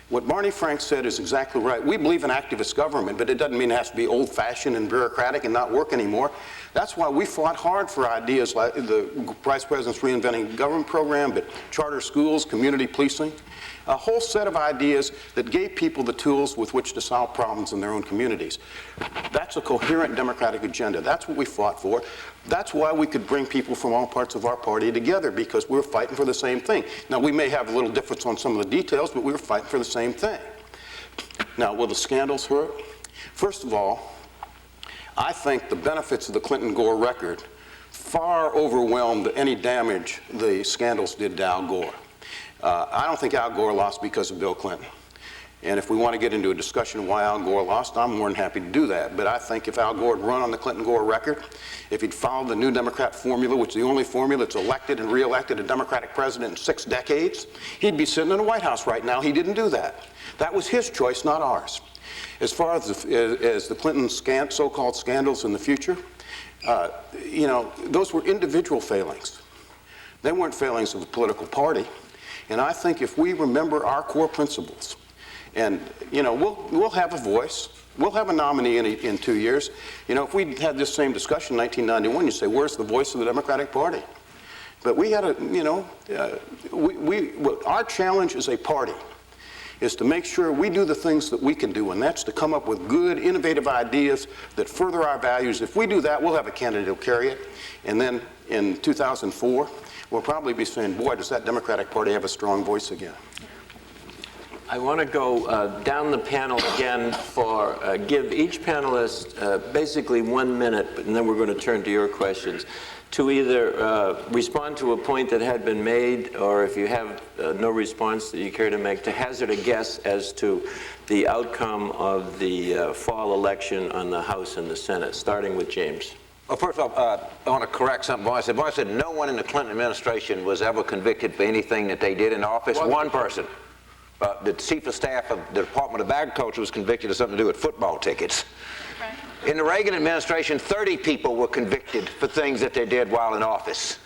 What Barney Frank said is exactly right. We believe in activist government, but it doesn't mean it has to be old-fashioned and bureaucratic and not work anymore. That's why we fought hard for ideas like the Vice President's Reinventing Government program, but charter schools, community policing, a whole set of ideas that gave people the tools with which to solve problems in their own communities. That's a coherent democratic agenda. That's what we fought for. That's why we could bring people from all parts of our party together, because we were fighting for the same thing. Now, we may have a little difference on some of the details, but we were fighting for the same thing. Now, will the scandals hurt? First of all, I think the benefits of the Clinton-Gore record far overwhelmed any damage the scandals did to Al Gore. I don't think Al Gore lost because of Bill Clinton. And if we want to get into a discussion of why Al Gore lost, I'm more than happy to do that. But I think if Al Gore had run on the Clinton-Gore record, if he'd followed the New Democrat formula, which is the only formula that's elected and re-elected a Democratic president in 6 decades, he'd be sitting in the White House right now. He didn't do that. That was his choice, not ours. As far as the Clinton so-called scandals in the future, you know, those were individual failings. They weren't failings of a political party. And I think if we remember our core principles, and, you know, we'll have a voice. We'll have a nominee in 2 years. You know, if we had this same discussion in 1991, you'd say, where's the voice of the Democratic Party? But we had a, you know, our challenge as a party is to make sure we do the things that we can do, and that's to come up with good, innovative ideas that further our values. If we do that, we'll have a candidate who'll carry it. And then in 2004, we'll probably be saying, boy, does that Democratic Party have a strong voice again. I want to go down the panel again for give each panelist basically 1 minute, and then we're going to turn to your questions, to either respond to a point that had been made, or if you have no response that you care to make, to hazard a guess as to the outcome of the fall election on the House and the Senate, starting with James. Well, first of all, I want to correct something. Boy, I said no one in the Clinton administration was ever convicted for anything that they did in office. One person. The chief of staff of the Department of Agriculture was convicted of something to do with football tickets. Right. In the Reagan administration, 30 people were convicted for things that they did while in office.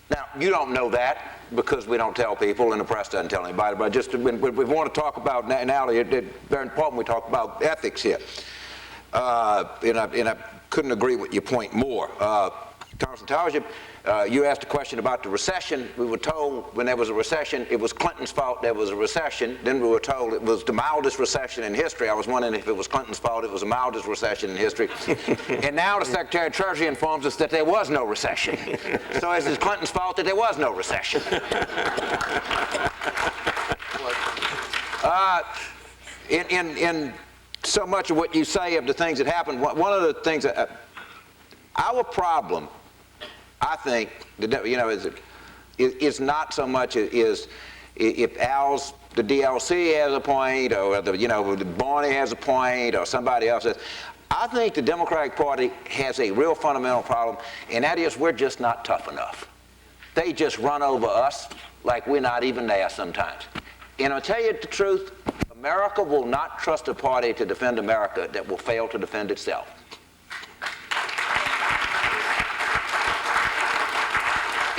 Now, you don't know that because we don't tell people and the press doesn't tell anybody, but just when we want to talk about, now it's very important we talk about ethics here. And I couldn't agree with your point more. Congressman Tauscher, you asked a question about the recession. We were told when there was a recession, it was Clinton's fault there was a recession. Then we were told it was the mildest recession in history. I was wondering if it was Clinton's fault it was the mildest recession in history. And now the Secretary of Treasury informs us that there was no recession. So is it Clinton's fault that there was no recession? In so much of what you say of the things that happened, one of the things that our problem, I think, you know, is not so much is if the DLC has a point, or Barney has a point, or somebody else has. I think the Democratic Party has a real fundamental problem, and that is we're just not tough enough. They just run over us like we're not even there sometimes. And I'll tell you the truth, America will not trust a party to defend America that will fail to defend itself.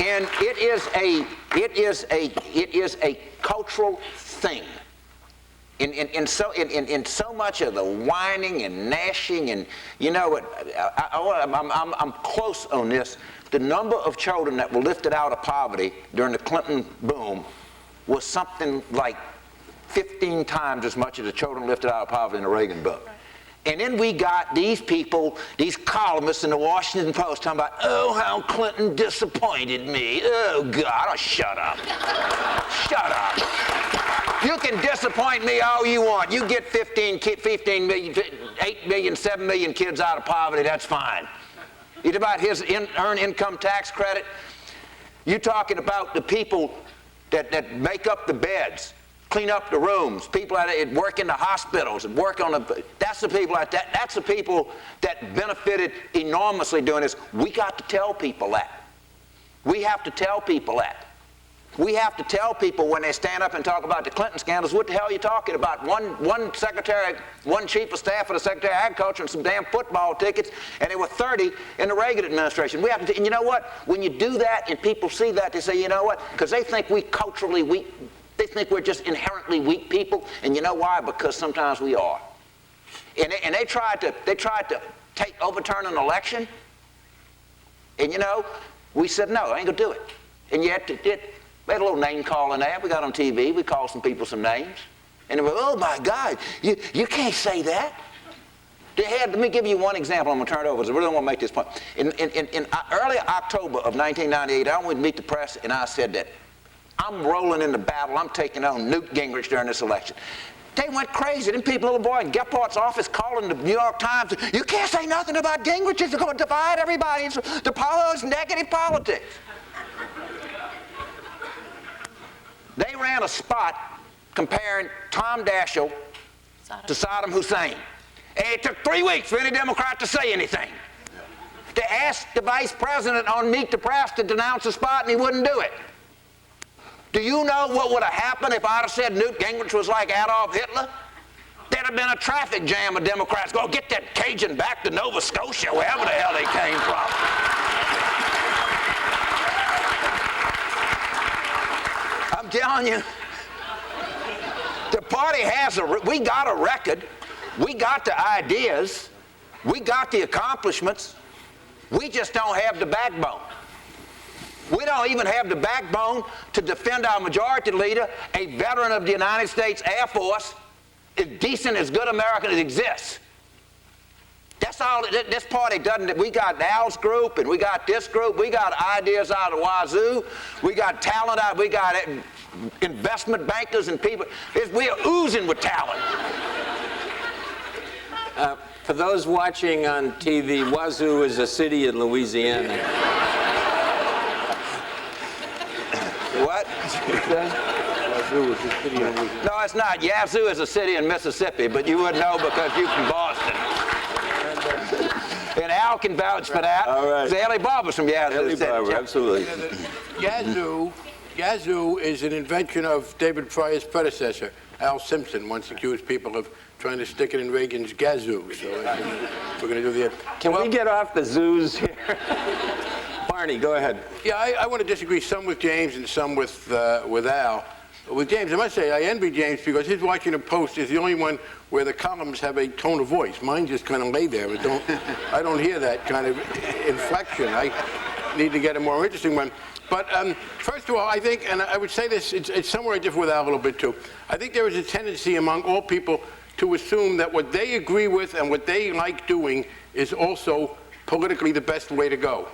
And it is a cultural thing. In so much of the whining and gnashing, and you know, I'm close on this. The number of children that were lifted out of poverty during the Clinton boom was something like 15 times as much as the children lifted out of poverty in the Reagan boom. And then we got these people, these columnists in the Washington Post talking about, oh, how Clinton disappointed me. Oh, God, oh, shut up. Shut up. You can disappoint me all you want. You get 15 million, 8 million, 7 million kids out of poverty, that's fine. It's about his earned income tax credit. You're talking about the people that make up the beds, clean up the rooms, people that work in the hospitals, and work on the, that's the people that's the people that benefited enormously doing this. We got to tell people that. We have to tell people that. We have to tell people when they stand up and talk about the Clinton scandals, what the hell are you talking about? One secretary, one chief of staff for the Secretary of Agriculture and some damn football tickets, and there were 30 in the Reagan administration. We have to, and you know what? When you do that and people see that, they say, you know what? Because they think we culturally weak, they think we're just inherently weak people, and you know why? Because sometimes we are. And they tried to overturn an election, and you know, we said no, I ain't gonna do it. And yet we had a little name calling there. We got on TV. We called some people some names. And they were, oh, my God, you can't say that. Let me give you one example. I'm going to turn it over because I really don't want to make this point. In early October of 1998, I went to meet the press, and I said that I'm rolling into battle. I'm taking on Newt Gingrich during this election. They went crazy. Then people, little boy in Gephardt's office calling the New York Times, you can't say nothing about Gingrich. It's going to divide everybody. It's negative politics. They ran a spot comparing Tom Daschle to Saddam Hussein. And it took 3 weeks for any Democrat to say anything. They asked the vice president on Meet the Press to denounce the spot, and he wouldn't do it. Do you know what would have happened if I'd have said Newt Gingrich was like Adolf Hitler? There'd have been a traffic jam of Democrats. Go get that Cajun back to Nova Scotia, wherever the hell they came from. I'm telling you, the party has we got a record, we got the ideas, we got the accomplishments, we just don't have the backbone. We don't even have the backbone to defend our majority leader, a veteran of the United States Air Force, as decent, as good American as exists. That's all, this party doesn't, we got Al's group, and we got this group, we got ideas out of wazoo, we got talent out, we got investment bankers and people, we are oozing with talent. For those watching on TV, Wazoo is a city in Louisiana. What? Wazoo is a city in Louisiana. No, it's not. Yazoo is a city in Mississippi, but you wouldn't know because you're from Boston. And Al can vouch for that. All right. Ellie Barber's from Yazoo. Ellie Barber, absolutely. Yazoo is an invention of David Pryor's predecessor. Al Simpson once accused people of trying to stick it in Reagan's gazoo. So we're going to do the... Can we get off the zoos here? Barney, go ahead. Yeah, I want to disagree some with James and some with Al. With James, I must say, I envy James because his Washington Post is the only one where the columns have a tone of voice. Mine just kind of lay there. I don't hear that kind of inflection. I need to get a more interesting one. But first of all, I think, and I would say this, it's somewhere I differ with Al a little bit too. I think there is a tendency among all people to assume that what they agree with and what they like doing is also politically the best way to go.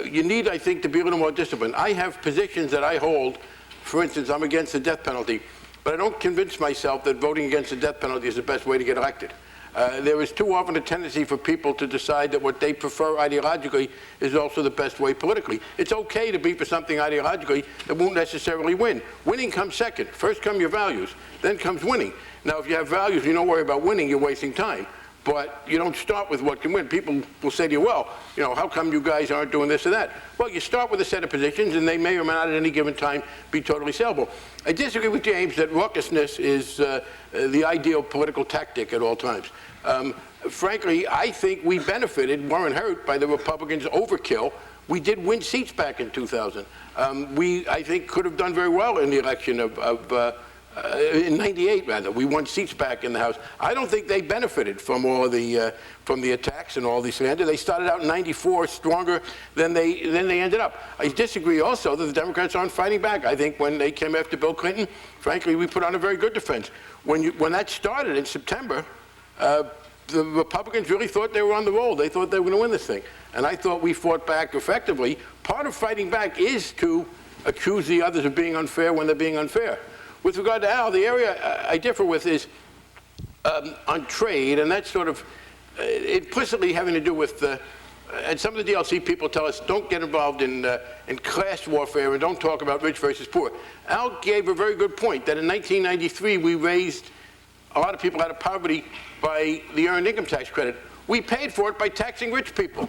You need, I think, to be a little more disciplined. I have positions that I hold. For instance, I'm against the death penalty, but I don't convince myself that voting against the death penalty is the best way to get elected. There is too often a tendency for people to decide that what they prefer ideologically is also the best way politically. It's okay to be for something ideologically that won't necessarily win. Winning comes second. First come your values, then comes winning. Now, if you have values, you don't worry about winning, you're wasting time. But you don't start with what can win. People will say to you, well, you know, how come you guys aren't doing this or that? Well, you start with a set of positions, and they may or may not at any given time be totally sellable. I disagree with James that raucousness is the ideal political tactic at all times. Frankly, I think we benefited, weren't hurt, by the Republicans' overkill. We did win seats back in 2000. We, I think, could have done very well in the election in 98, rather. We won seats back in the House. I don't think they benefited from all of the attacks and all the slander. They started out in 94 stronger than they ended up. I disagree also that the Democrats aren't fighting back. I think when they came after Bill Clinton, frankly, we put on a very good defense. When that started in September, the Republicans really thought they were on the roll. They thought they were going to win this thing. And I thought we fought back effectively. Part of fighting back is to accuse the others of being unfair when they're being unfair. With regard to Al, the area I differ with is on trade, and that's sort of implicitly having to do with, and some of the DLC people tell us, don't get involved in class warfare and don't talk about rich versus poor. Al gave a very good point that in 1993 we raised a lot of people out of poverty by the earned income tax credit. We paid for it by taxing rich people.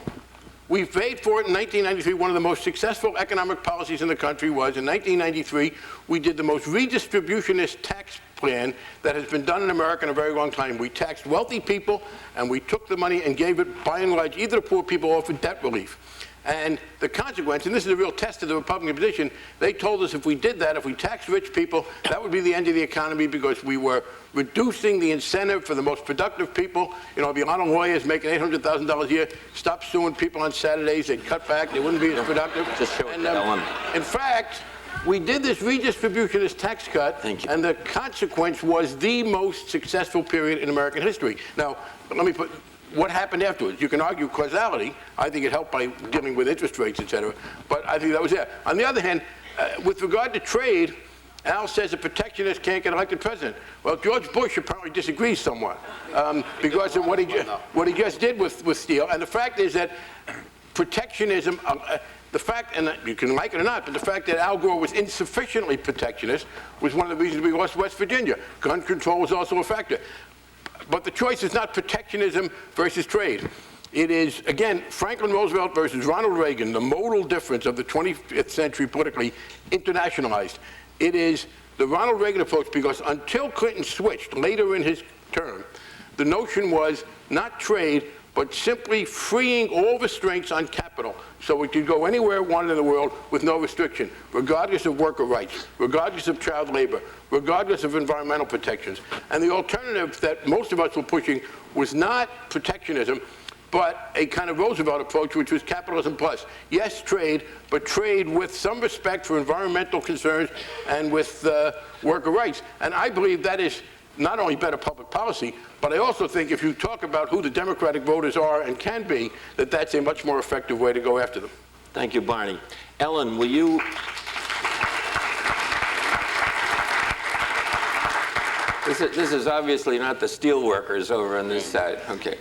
We paid for it in 1993. One of the most successful economic policies in the country was, in 1993, we did the most redistributionist tax plan that has been done in America in a very long time. We taxed wealthy people, and we took the money and gave it, by and large, either to poor people or for debt relief. And the consequence, and this is a real test of the Republican position, they told us if we did that, if we taxed rich people, that would be the end of the economy because we were reducing the incentive for the most productive people. You know, if you had a lot of lawyers making $800,000 a year, stop suing people on Saturdays, they'd cut back, they wouldn't be as productive. Just show it to Ellen. In fact, we did this redistributionist tax cut, and the consequence was the most successful period in American history. Now, let me put what happened afterwards. You can argue causality. I think it helped by dealing with interest rates, et cetera, but I think that was there. On the other hand, with regard to trade, Al says a protectionist can't get elected president. Well, George Bush apparently disagrees somewhat because of what he just did with steel. And the fact is that protectionism, the fact, and you can like it or not, but the fact that Al Gore was insufficiently protectionist was one of the reasons we lost West Virginia. Gun control was also a factor. But the choice is not protectionism versus trade. It is, again, Franklin Roosevelt versus Ronald Reagan, the modal difference of the 20th century politically internationalized. It is the Ronald Reagan approach because until Clinton switched later in his term, the notion was not trade, but simply freeing all restraints on capital so it could go anywhere it wanted in the world with no restriction, regardless of worker rights, regardless of child labor, regardless of environmental protections. And the alternative that most of us were pushing was not protectionism, but a kind of Roosevelt approach, which was capitalism plus. Yes, trade, but trade with some respect for environmental concerns and with worker rights. And I believe that is not only better public policy, but I also think if you talk about who the Democratic voters are and can be, that that's a much more effective way to go after them. Thank you, Barney. Ellen, will you... This is obviously not the steel workers over on this side. Okay.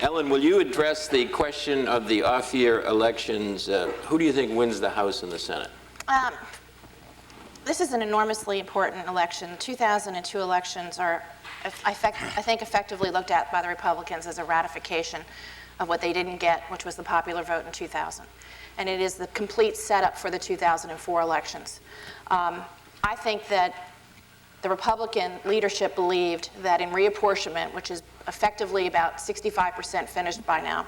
Ellen, will you address the question of the off-year elections? Who do you think wins the House and the Senate? This is an enormously important election. 2002 elections are, I think, effectively looked at by the Republicans as a ratification of what they didn't get, which was the popular vote in 2000. And it is the complete setup for the 2004 elections. I think that the Republican leadership believed that in reapportionment, which is effectively about 65% finished by now,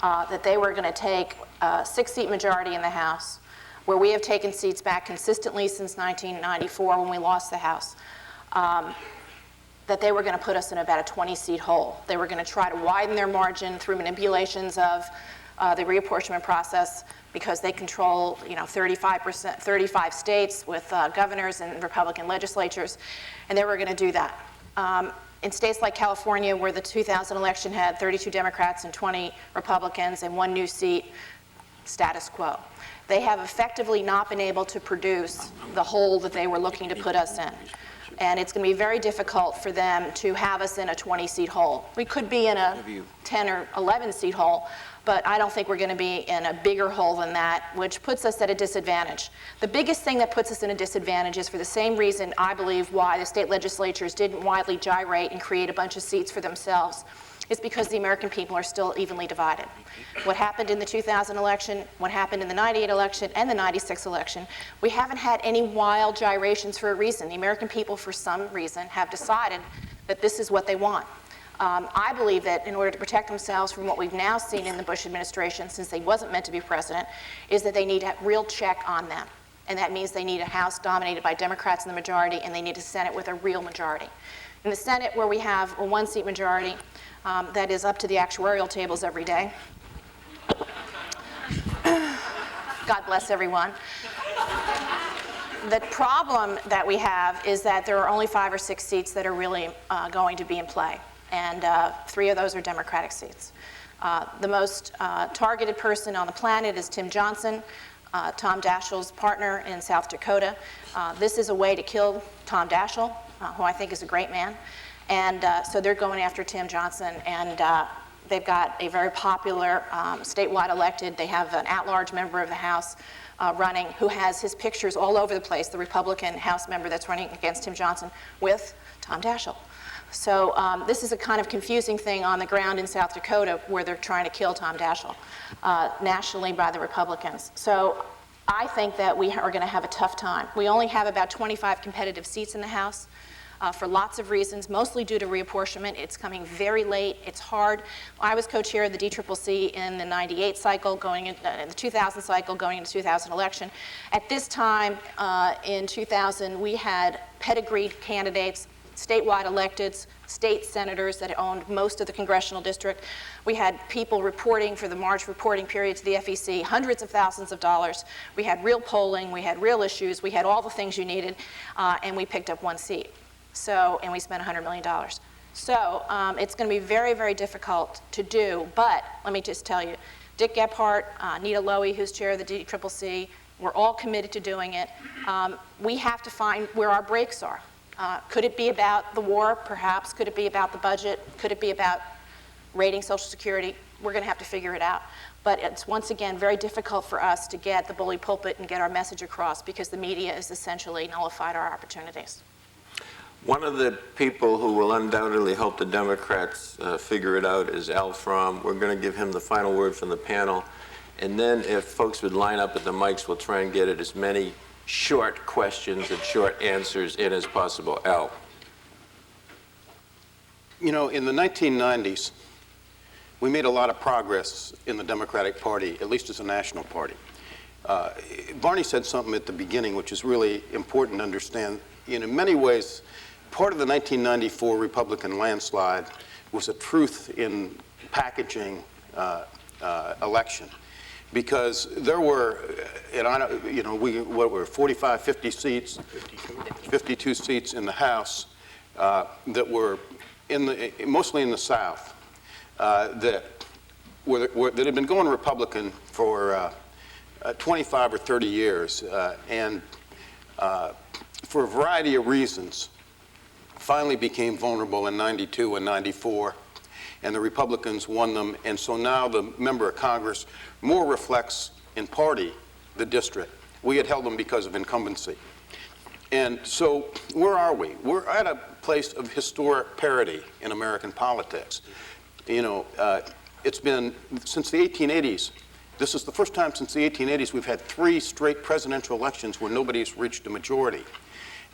that they were going to take a 6-seat majority in the House, where we have taken seats back consistently since 1994 when we lost the House, that they were going to put us in about a 20-seat hole. They were going to try to widen their margin through manipulations of the reapportionment process because they control, 35 states with governors and Republican legislatures, and they were going to do that. In states like California, where the 2000 election had 32 Democrats and 20 Republicans and 1 new seat, status quo. They have effectively not been able to produce the hole that they were looking to put us in. And it's going to be very difficult for them to have us in a 20-seat hole. We could be in a 10 or 11-seat hole, but I don't think we're going to be in a bigger hole than that, which puts us at a disadvantage. The biggest thing that puts us in a disadvantage is for the same reason I believe why the state legislatures didn't widely gyrate and create a bunch of seats for themselves. It's because the American people are still evenly divided. What happened in the 2000 election, what happened in the 98 election, and the 96 election, we haven't had any wild gyrations for a reason. The American people, for some reason, have decided that this is what they want. I believe that in order to protect themselves from what we've now seen in the Bush administration, since they wasn't meant to be president, is that they need a real check on them. And that means they need a House dominated by Democrats in the majority, and they need a Senate with a real majority. In the Senate, where we have a 1-seat majority, that is up to the actuarial tables every day. God bless everyone. The problem that we have is that there are only 5 or 6 seats that are really going to be in play, and 3 of those are Democratic seats. The most targeted person on the planet is Tim Johnson, Tom Daschle's partner in South Dakota. This is a way to kill Tom Daschle, who I think is a great man. And so they're going after Tim Johnson, and They've got a very popular statewide elected. They have an at-large member of the House running who has his pictures all over the place, the Republican House member that's running against Tim Johnson with Tom Daschle. So this is a kind of confusing thing on the ground in South Dakota where they're trying to kill Tom Daschle nationally by the Republicans. So I think that we are going to have a tough time. We only have about 25 competitive seats in the House for lots of reasons, mostly due to reapportionment. It's coming very late. It's hard. I was co-chair of the DCCC in the 98 cycle, going in the 2000 cycle, going into 2000 election. At this time in 2000, we had pedigreed candidates, statewide electeds, state senators that owned most of the congressional district. We had people reporting for the March reporting period to the FEC, hundreds of thousands of dollars. We had real polling, we had real issues, we had all the things you needed, and we picked up one seat. So, and we spent $100 million. So it's going to be very, very difficult to do, but let me just tell you, Dick Gephardt, Nita Lowy, who's chair of the DCCC, we're all committed to doing it. We have to find where our breaks are. Could it be about the war, perhaps? Could it be about the budget? Could it be about raiding Social Security? We're going to have to figure it out. But it's, once again, very difficult for us to get the bully pulpit and get our message across because the media has essentially nullified our opportunities. One of the people who will undoubtedly help the Democrats figure it out is Al Frahm. We're going to give him the final word from the panel. And then if folks would line up at the mics, we'll try and get at as many short questions and short answers in as possible. Al. You know, in the 1990s, we made a lot of progress in the Democratic Party, at least as a national party. Barney said something at the beginning which is really important to understand. In many ways, part of the 1994 Republican landslide was a truth in packaging election. Because there were, and I, you know, what were 45, 50 seats, 52 seats in the House that were mostly in the South that had been going Republican for 25 or 30 years, and for a variety of reasons, finally became vulnerable in 92 and 94. And the Republicans won them, and so now the member of Congress more reflects in party the district. We had held them because of incumbency. And so where are we? We're at a place of historic parity in American politics. You know, it's been, since the 1880s, this is the first time since the 1880s we've had 3 straight presidential elections where nobody's reached a majority.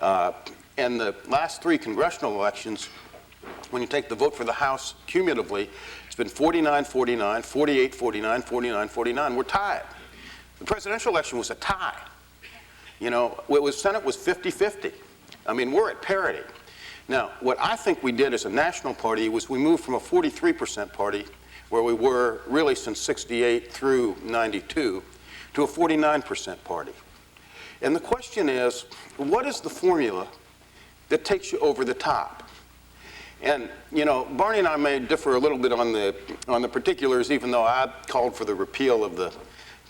And the last 3 congressional elections, when you take the vote for the House cumulatively, it's been 49-49, 48-49, 49-49. We're tied. The presidential election was a tie. You know, Senate was 50-50. I mean, we're at parity. Now, what I think we did as a national party was we moved from a 43% party, where we were really since 68 through 92, to a 49% party. And the question is, what is the formula that takes you over the top? And, you know, Barney and I may differ a little bit on the particulars, even though I called for the repeal of the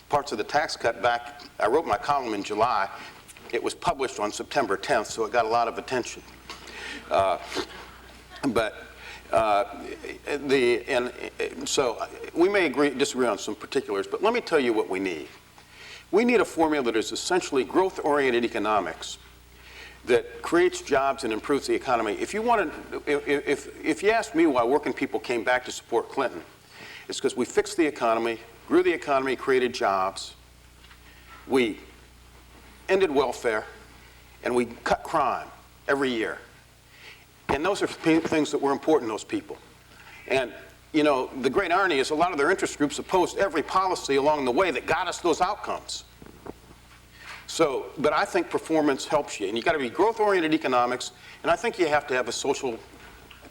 parts of the tax cut back. I wrote my column in July. It was published on September 10th, so it got a lot of attention. So we may disagree on some particulars, but let me tell you what we need. We need a formula that is essentially growth-oriented economics that creates jobs and improves the economy. If you ask me why working people came back to support Clinton, it's because we fixed the economy, grew the economy, created jobs, we ended welfare, and we cut crime every year. And those are things that were important to those people. And, you know, the great irony is a lot of their interest groups opposed every policy along the way that got us those outcomes. So, but I think performance helps you. And you've got to be growth-oriented economics, and I think you have to have a social,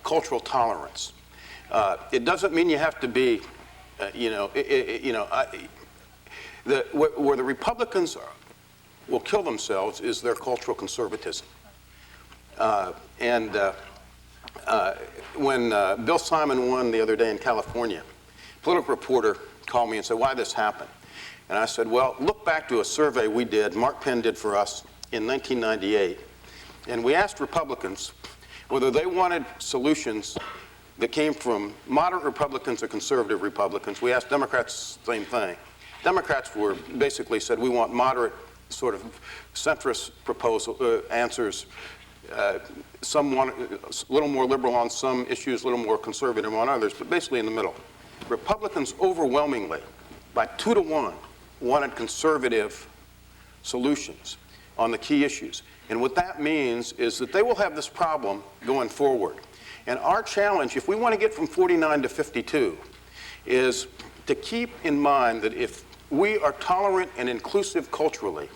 cultural tolerance. It doesn't mean you have to be, where the Republicans will kill themselves is their cultural conservatism. When Bill Simon won the other day in California, a political reporter called me and said, why this happened? And I said, well, look back to a survey we did, Mark Penn did for us in 1998, and we asked Republicans whether they wanted solutions that came from moderate Republicans or conservative Republicans. We asked Democrats the same thing. Democrats were basically said, we want moderate, sort of centrist answers. Some want a little more liberal on some issues, a little more conservative on others, but basically in the middle. Republicans overwhelmingly, by 2 to 1, wanted conservative solutions on the key issues. And what that means is that they will have this problem going forward. And our challenge, if we want to get from 49 to 52, is to keep in mind that if we are tolerant and inclusive culturally,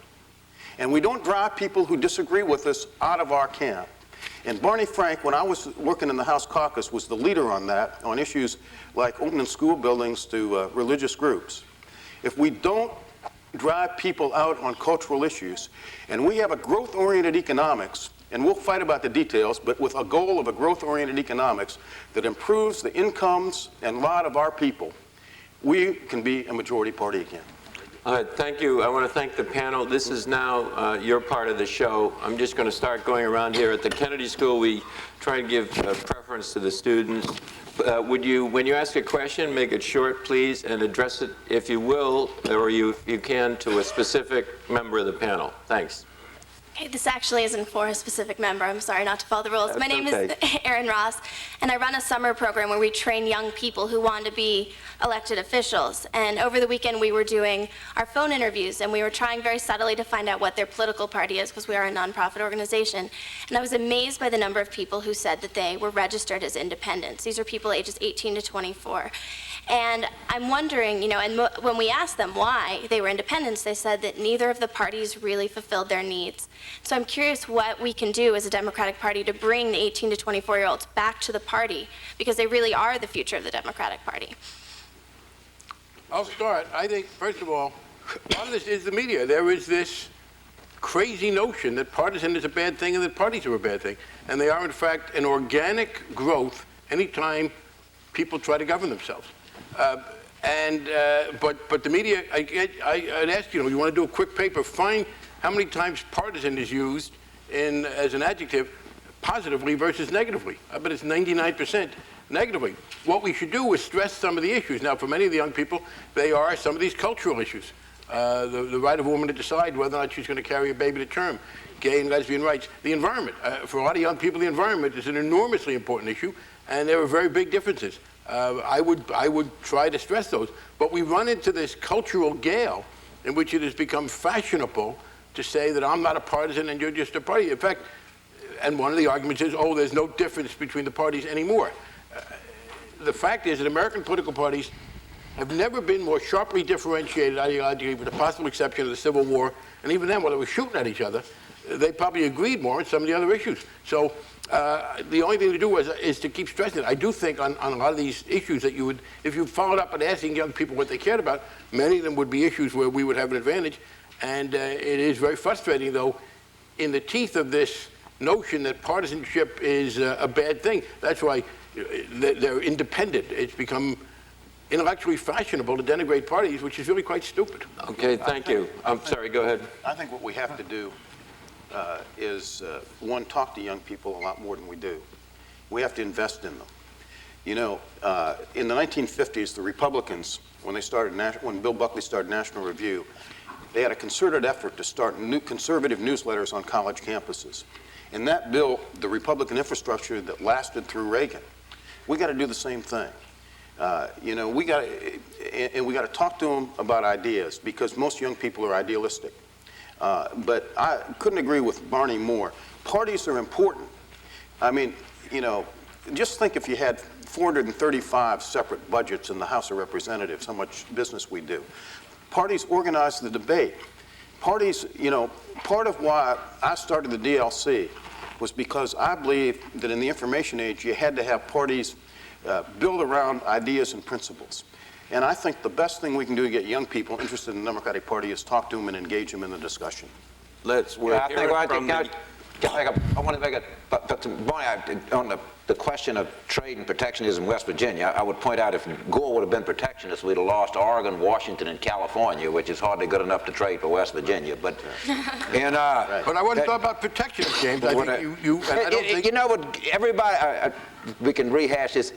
and we don't drive people who disagree with us out of our camp. And Barney Frank, when I was working in the House caucus, was the leader on that, on issues like opening school buildings to religious groups. If we don't drive people out on cultural issues, and we have a growth-oriented economics, and we'll fight about the details, but with a goal of a growth-oriented economics that improves the incomes and lot of our people, we can be a majority party again. All right, thank you. I want to thank the panel. This is now your part of the show. I'm just going to start going around here. At the Kennedy School, we try and give preference to the students. Would you, when you ask a question, make it short, please, and address it, if you will, or if you can, to a specific member of the panel. Thanks. Okay, this actually isn't for a specific member. I'm sorry not to follow the rules. My name is Erin Ross, and I run a summer program where we train young people who want to be elected officials. And over the weekend, we were doing our phone interviews, and we were trying very subtly to find out what their political party is, because we are a nonprofit organization. And I was amazed by the number of people who said that they were registered as independents. These are people ages 18 to 24. And I'm wondering, you know, and when we asked them why they were independents, they said that neither of the parties really fulfilled their needs. So I'm curious what we can do as a Democratic Party to bring the 18 to 24-year-olds back to the party, because they really are the future of the Democratic Party. I'll start. I think, first of all, part of this is the media. There is this crazy notion that partisan is a bad thing and that parties are a bad thing. And they are, in fact, an organic growth anytime people try to govern themselves. But the media, I'd ask you want to do a quick paper, find how many times partisan is used as an adjective positively versus negatively. I bet it's 99% negatively. What we should do is stress some of the issues. Now, for many of the young people, they are some of these cultural issues. The right of a woman to decide whether or not she's going to carry a baby to term, gay and lesbian rights, the environment. For a lot of young people, the environment is an enormously important issue, and there are very big differences. I would try to stress those. But we run into this cultural gale in which it has become fashionable to say that I'm not a partisan and you're just a party. In fact, and one of the arguments is, oh, there's no difference between the parties anymore. The fact is that American political parties have never been more sharply differentiated ideologically, with the possible exception of the Civil War. And even then, while they were shooting at each other, they probably agreed more on some of the other issues. So the only thing to do is to keep stressing it. I do think on a lot of these issues that you would, if you followed up and asking young people what they cared about, many of them would be issues where we would have an advantage. And it is very frustrating, though, in the teeth of this notion that partisanship is a bad thing. That's why they're independent. It's become intellectually fashionable to denigrate parties, which is really quite stupid. Okay, thank you. I'm sorry, go ahead. I think what we have to do is, one, talk to young people a lot more than we do. We have to invest in them. You know, in the 1950s, the Republicans, when Bill Buckley started National Review, they had a concerted effort to start new conservative newsletters on college campuses. And that built the Republican infrastructure that lasted through Reagan. We got to do the same thing. You know, we got to talk to them about ideas, because most young people are idealistic. But I couldn't agree with Barney more. Parties are important. I mean, you know, just think if you had 435 separate budgets in the House of Representatives, how much business we do. Parties organize the debate. Parties, you know, part of why I started the DLC was because I believe that in the information age, you had to have parties build around ideas and principles. And I think the best thing we can do to get young people interested in the Democratic Party is talk to them and engage them in the discussion. We're hearing from I want to make a point on the question of trade and protectionism in West Virginia. I would point out if Gore would have been protectionist, we'd have lost Oregon, Washington, and California, which is hardly good enough to trade for West Virginia. But but I want to talk about protectionism, James. I think you and I don't think... You know what? Everybody, we can rehash this.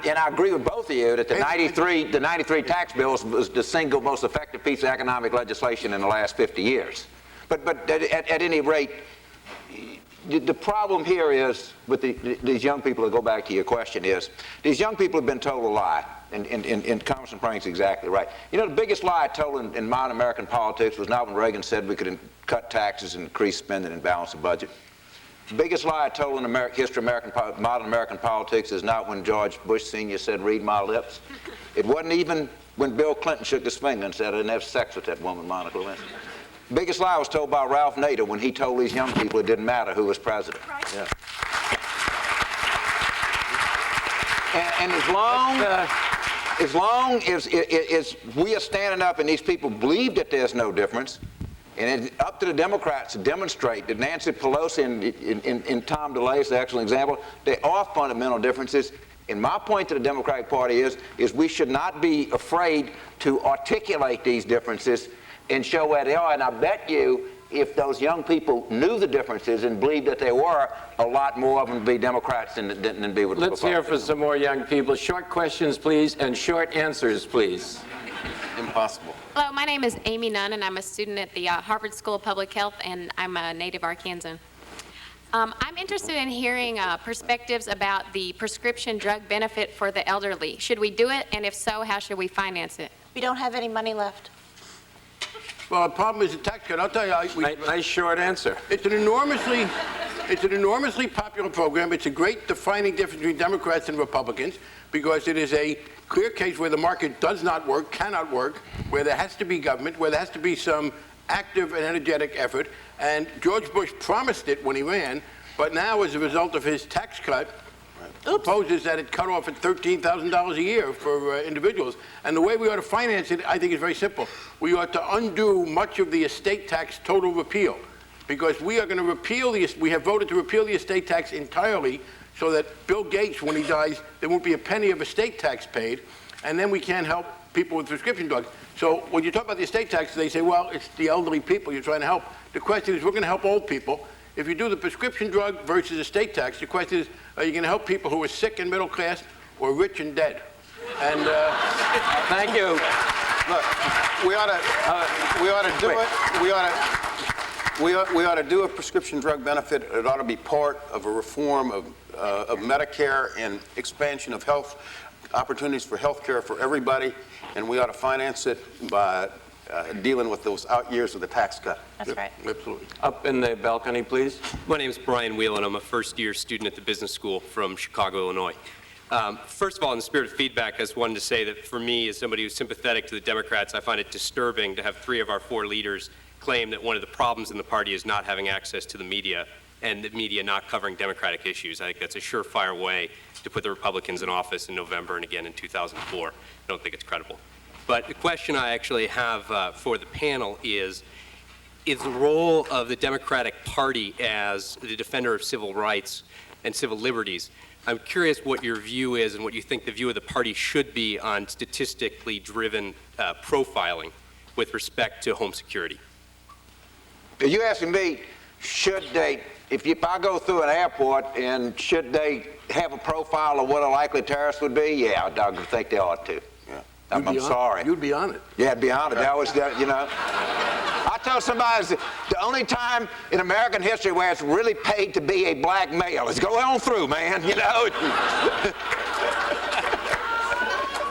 And I agree with both of you that the 93 tax bills was the single most effective piece of economic legislation in the last 50 years. But at any rate, the problem here is with these young people, to go back to your question, is these young people have been told a lie. And Congressman Prank's exactly right. You know, the biggest lie told in modern American politics was not when Reagan said we could cut taxes and increase spending and balance the budget. The biggest lie told in history of modern American politics is not when George Bush Sr. said, "Read my lips." It wasn't even when Bill Clinton shook his finger and said, "I didn't have sex with that woman, Monica Lewinsky." The biggest lie was told by Ralph Nader when he told these young people it didn't matter who was president. Right. Yeah. And as long as we are standing up and these people believe that there's no difference, and it's up to the Democrats to demonstrate that Nancy Pelosi and Tom DeLay is an excellent example, there are fundamental differences. And my point to the Democratic Party is we should not be afraid to articulate these differences and show where they are. And I bet you if those young people knew the differences and believed that they were, a lot more of them would be Democrats than be with Let's hear for some more young people. Short questions, please, and short answers, please. Impossible. Hello, my name is Amy Nunn, and I'm a student at the Harvard School of Public Health, and I'm a native Arkansan. I'm interested in hearing perspectives about the prescription drug benefit for the elderly. Should we do it, and if so, how should we finance it? We don't have any money left. Well, the problem is the tax cut. I'll tell you. Nice short answer. It's an enormously popular program. It's a great defining difference between Democrats and Republicans because it is a clear case where the market does not work, cannot work, where there has to be government, where there has to be some active and energetic effort. And George Bush promised it when he ran, but now as a result of his tax cut, proposes that it cut off at $13,000 a year for individuals. And the way we ought to finance it, I think, is very simple. We ought to undo much of the estate tax total repeal, because we are going to repeal we have voted to repeal the estate tax entirely so that Bill Gates, when he dies, there won't be a penny of estate tax paid, and then we can't help people with prescription drugs. So when you talk about the estate tax, they say, well, it's the elderly people you're trying to help. The question is, we're going to help old people. If you do the prescription drug versus estate tax, the question is, are you going to help people who are sick and middle class or rich and dead? And thank you. Look, we ought to do it. We ought to do a prescription drug benefit. It ought to be part of a reform of Medicare and expansion of health opportunities for health care for everybody, and we ought to finance it by dealing with those out years of the tax cut. That's right. absolutely. Up in the balcony, please. My name is Brian Whelan. I'm a first-year student at the business school from Chicago, Illinois. First of all, in the spirit of feedback, I just wanted to say that for me, as somebody who's sympathetic to the Democrats, I find it disturbing to have 3 of our 4 leaders claim that one of the problems in the party is not having access to the media and the media not covering Democratic issues. I think that's a surefire way to put the Republicans in office in November and again in 2004. I don't think it's credible. But the question I actually have for the panel is the role of the Democratic Party as the defender of civil rights and civil liberties. I'm curious what your view is and what you think the view of the party should be on statistically driven profiling with respect to home security. Are you asking me, should they, if I go through an airport, and should they have a profile of what a likely terrorist would be? Yeah, I think they ought to. Yeah. I'm sorry. You'd be on it. Yeah, I'd be on it. That was, you know. I told somebody the only time in American history where it's really paid to be a black male is go on through, man, you know.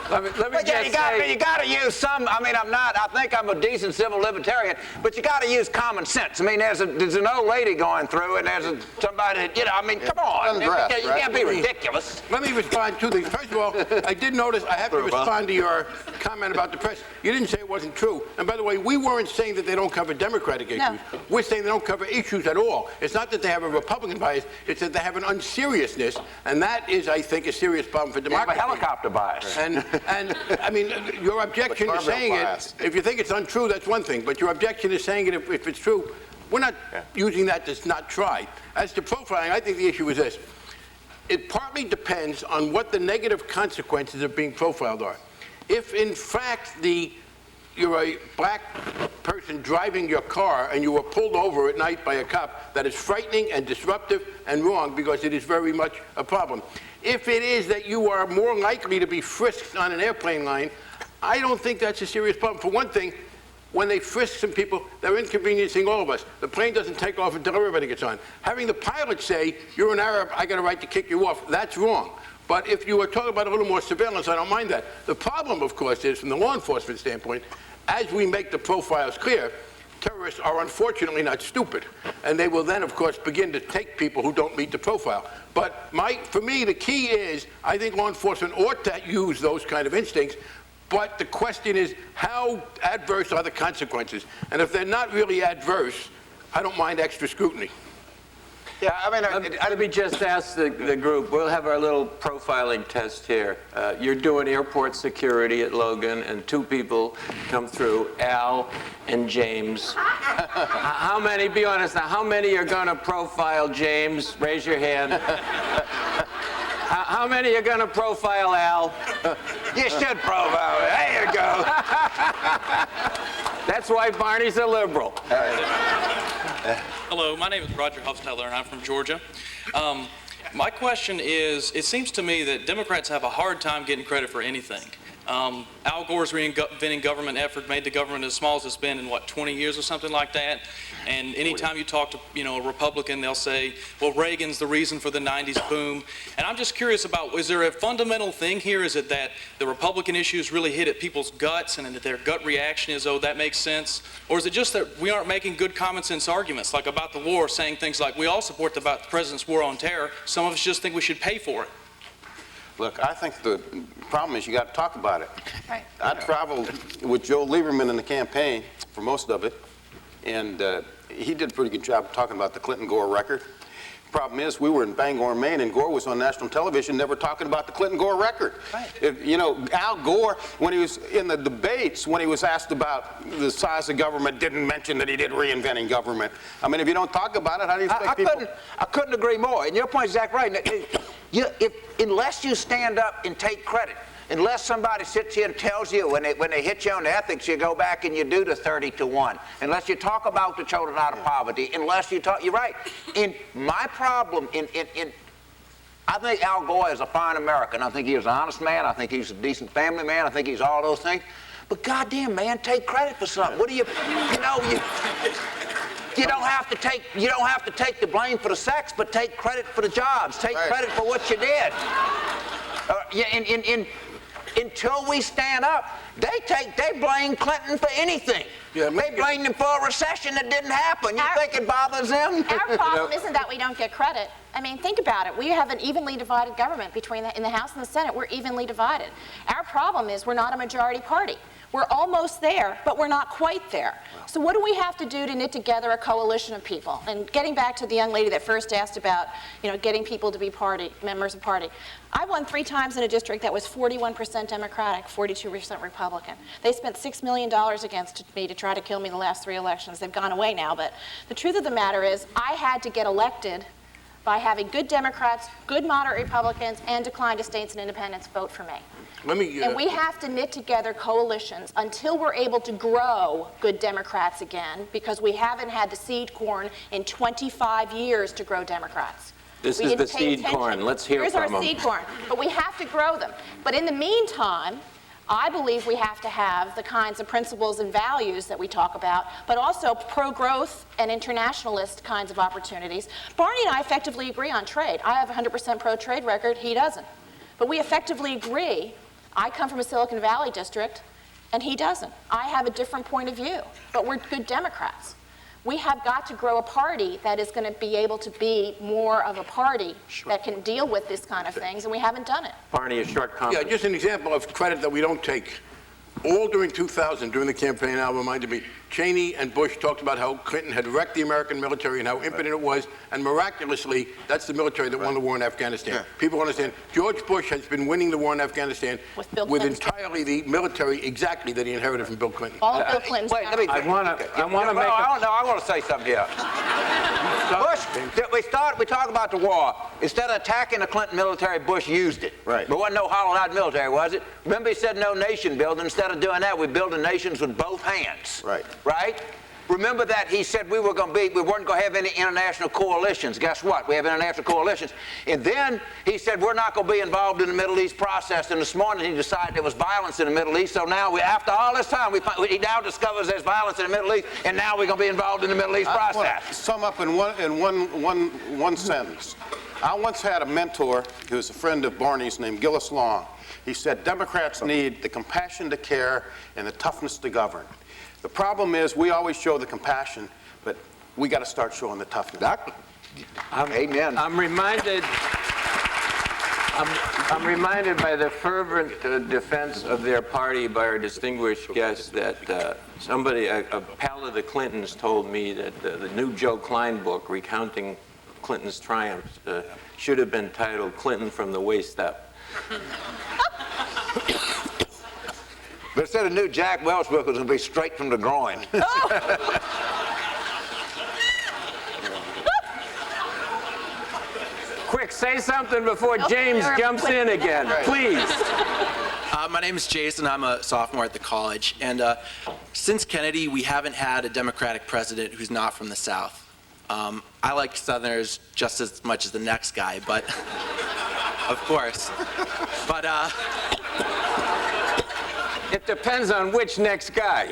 Let me But yeah, you got to use some. I mean, I think I'm a decent civil libertarian, but you got to use common sense. I mean, there's an old lady going through, and there's somebody that, you know, I mean, come on. You can't be ridiculous. Let me respond to these. First of all, I did notice, I have to respond to your comment about the press. You didn't say it wasn't true. And by the way, we weren't saying that they don't cover Democratic issues. No. We're saying they don't cover issues at all. It's not that they have a Republican bias. It's that they have an unseriousness, and that is, I think, a serious problem for They have democracy. a helicopter bias. And I mean, your objection to saying it, if you think it's untrue, that's one thing. But your objection is saying it if it's true. we're not using that to not try. As to profiling, I think the issue is this. It partly depends on what the negative consequences of being profiled are. If, in fact, you're a black person driving your car and you were pulled over at night by a cop, that is frightening and disruptive and wrong because it is very much a problem. If it is that you are more likely to be frisked on an airplane line, I don't think that's a serious problem. For one thing, when they frisk some people, they're inconveniencing all of us. The plane doesn't take off until everybody gets on. Having the pilot say, you're an Arab, I got a right to kick you off, that's wrong. But if you are talking about a little more surveillance, I don't mind that. The problem, of course, is from the law enforcement standpoint, as we make the profiles clear, terrorists are unfortunately not stupid. And they will then, of course, begin to take people who don't meet the profile. But for me, the key is, I think law enforcement ought to use those kind of instincts. But the question is, how adverse are the consequences? And if they're not really adverse, I don't mind extra scrutiny. Yeah, I mean, let me just ask the group. We'll have our little profiling test here. You're doing airport security at Logan, and two people come through, Al and James. How many, be honest now, how many are going to profile James? Raise your hand. How many are going to profile Al? You should profile it. There you go. That's why Barney's a liberal. Hello, my name is Roger Hofstetter, and I'm from Georgia. My question is, it seems to me that Democrats have a hard time getting credit for anything. Al Gore's reinventing government effort made the government as small as it's been in, 20 years or something like that? And anytime you talk to, a Republican, they'll say, well, Reagan's the reason for the 90s boom. And I'm just curious about, is there a fundamental thing here? Is it that the Republican issues really hit at people's guts and that their gut reaction is, oh, that makes sense? Or is it just that we aren't making good common sense arguments, like about the war, saying things like, we all support the president's war on terror. Some of us just think we should pay for it. Look, I think the problem is you got to talk about it. Right. I traveled with Joe Lieberman in the campaign for most of it, and he did a pretty good job talking about the Clinton-Gore record. Problem is, we were in Bangor, Maine, and Gore was on national television never talking about the Clinton-Gore record. Right. Al Gore, when he was in the debates, when he was asked about the size of government, didn't mention that he did reinventing government. I mean, if you don't talk about it, how do you expect people? I couldn't agree more. And your point is exactly right. Unless you stand up and take credit, unless somebody sits here and tells you when they hit you on the ethics, you go back and you do the 30-to-1. Unless you talk about the children out of poverty, unless you talk, you're right. In my problem, I think Al Gore is a fine American. I think he was an honest man. I think he's a decent family man. I think he's all those things. But goddamn, man, take credit for something. What do you don't have to take the blame for the sex, but take credit for the jobs. Take credit for what you did. Until we stand up, they blame Clinton for anything. Yeah, they blame him for a recession that didn't happen. You think it bothers them? Our problem isn't that we don't get credit. I mean, think about it. We have an evenly divided government in the House and the Senate. We're evenly divided. Our problem is we're not a majority party. We're almost there, but we're not quite there. So what do we have to do to knit together a coalition of people? And getting back to the young lady that first asked about, getting people to be members of party. I won 3 times in a district that was 41% Democratic, 42% Republican. They spent $6 million against me to try to kill me in the last 3 elections. They've gone away now, but the truth of the matter is I had to get elected by having good Democrats, good moderate Republicans, and declined states and independents vote for me. And we have to knit together coalitions until we're able to grow good Democrats again, because we haven't had the seed corn in 25 years to grow Democrats. This is the seed corn. Let's hear from them. Here's our seed corn. But we have to grow them. But in the meantime, I believe we have to have the kinds of principles and values that we talk about, but also pro-growth and internationalist kinds of opportunities. Barney and I effectively agree on trade. I have a 100% pro-trade record. He doesn't. But we effectively agree. I come from a Silicon Valley district, and he doesn't. I have a different point of view, but we're good Democrats. We have got to grow a party that is going to be able to be more of a party that can deal with this kind of things, and we haven't done it. Barney, a short comment. Yeah, just an example of credit that we don't take. All during 2000, during the campaign, Al reminded me, Cheney and Bush talked about how Clinton had wrecked the American military and how impotent it was, and miraculously, that's the military that won the war in Afghanistan. Yeah. People understand George Bush has been winning the war in Afghanistan with Clinton's entirely the military exactly that he inherited from Bill Clinton. All of Bill Clinton's Wait, let me. I want to make I want to say something here. Bush, we talk about the war. Instead of attacking the Clinton military, Bush used it. Right. There wasn't no hollowed-out military, was it? Remember, he said no nation building. Instead of doing that, we're building nations with both hands. Right. Right? Remember that he said we weren't going to have any international coalitions. Guess what? We have international coalitions. And then he said we're not going to be involved in the Middle East process. And this morning he decided there was violence in the Middle East. So now, after all this time, he now discovers there's violence in the Middle East, and now we're going to be involved in the Middle East process. I want to sum up in one sentence. I once had a mentor who was a friend of Barney's named Gillis Long. He said Democrats need the compassion to care and the toughness to govern. The problem is we always show the compassion, but we got to start showing the toughness. Amen. I'm reminded by the fervent defense of their party by our distinguished guest that a pal of the Clintons told me that the new Joe Klein book recounting Clinton's triumphs should have been titled Clinton from the Waist Up. But instead of new Jack Welch book, it was going to be straight from the groin. Quick, say something before James jumps in again, please. My name is Jason. I'm a sophomore at the college. And since Kennedy, we haven't had a Democratic president who's not from the South. I like Southerners just as much as the next guy, but of course. But it depends on which next guy.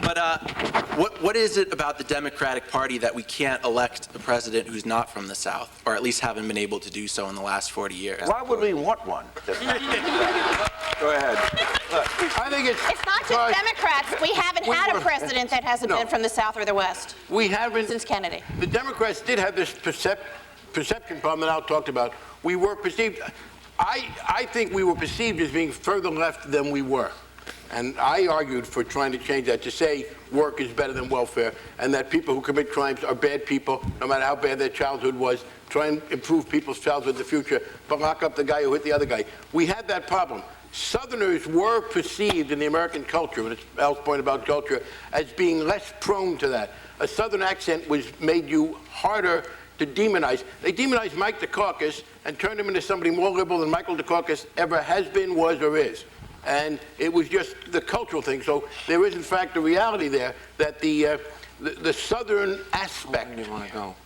But what is it about the Democratic Party that we can't elect a president who's not from the South, or at least haven't been able to do so in the last 40 years? Why would we want one? Go ahead. I think it's not just Democrats. We haven't had a president that hasn't been from the South or the West. We haven't. Since Kennedy. The Democrats did have this perception problem that Al talked about. We were perceived, I think we were perceived as being further left than we were. And I argued for trying to change that, to say work is better than welfare, and that people who commit crimes are bad people, no matter how bad their childhood was. Try and improve people's childhood in the future, but lock up the guy who hit the other guy. We had that problem. Southerners were perceived in the American culture, and it's Al's point about culture, as being less prone to that. A Southern accent made you harder to demonize. They demonized Mike Dukakis and turned him into somebody more liberal than Michael Dukakis ever has been, was, or is. And it was just the cultural thing. So there is, in fact, a reality there that the Southern aspect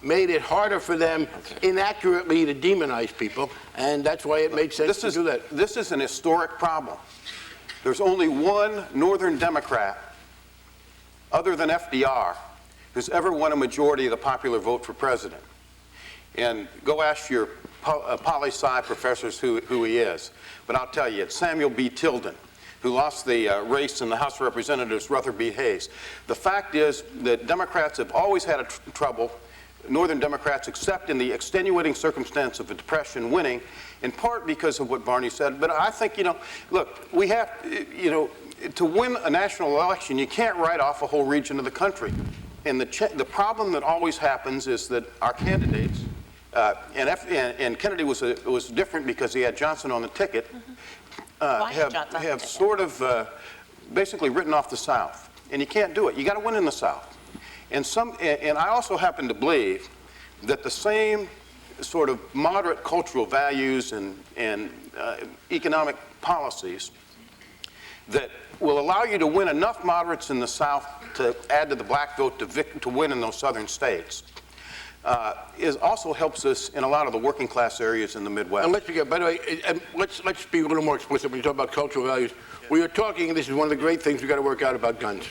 made it harder for them inaccurately to demonize people, and that's why it made sense to do that. This is an historic problem. There's only one Northern Democrat, other than FDR, who's ever won a majority of the popular vote for president. And go ask your poli-sci professors who he is. But I'll tell you, it's Samuel B. Tilden, who lost the race in the House of Representatives, Rutherford B. Hayes. The fact is that Democrats have always had trouble, Northern Democrats, except in the extenuating circumstance of the Depression, winning, in part because of what Barney said. But I think, look, we have, to win a national election, you can't write off a whole region of the country. And the problem that always happens is that our candidates, and Kennedy was different because he had Johnson on the ticket, have sort of basically written off the South. And you can't do it. You got to win in the South. And I also happen to believe that the same sort of moderate cultural values and economic policies that will allow you to win enough moderates in the South to add to the black vote to win in those southern states also helps us in a lot of the working class areas in the Midwest. And let's forget, by the way, let's be a little more explicit when you talk about cultural values. We are talking, and this is one of the great things we've got to work out about guns.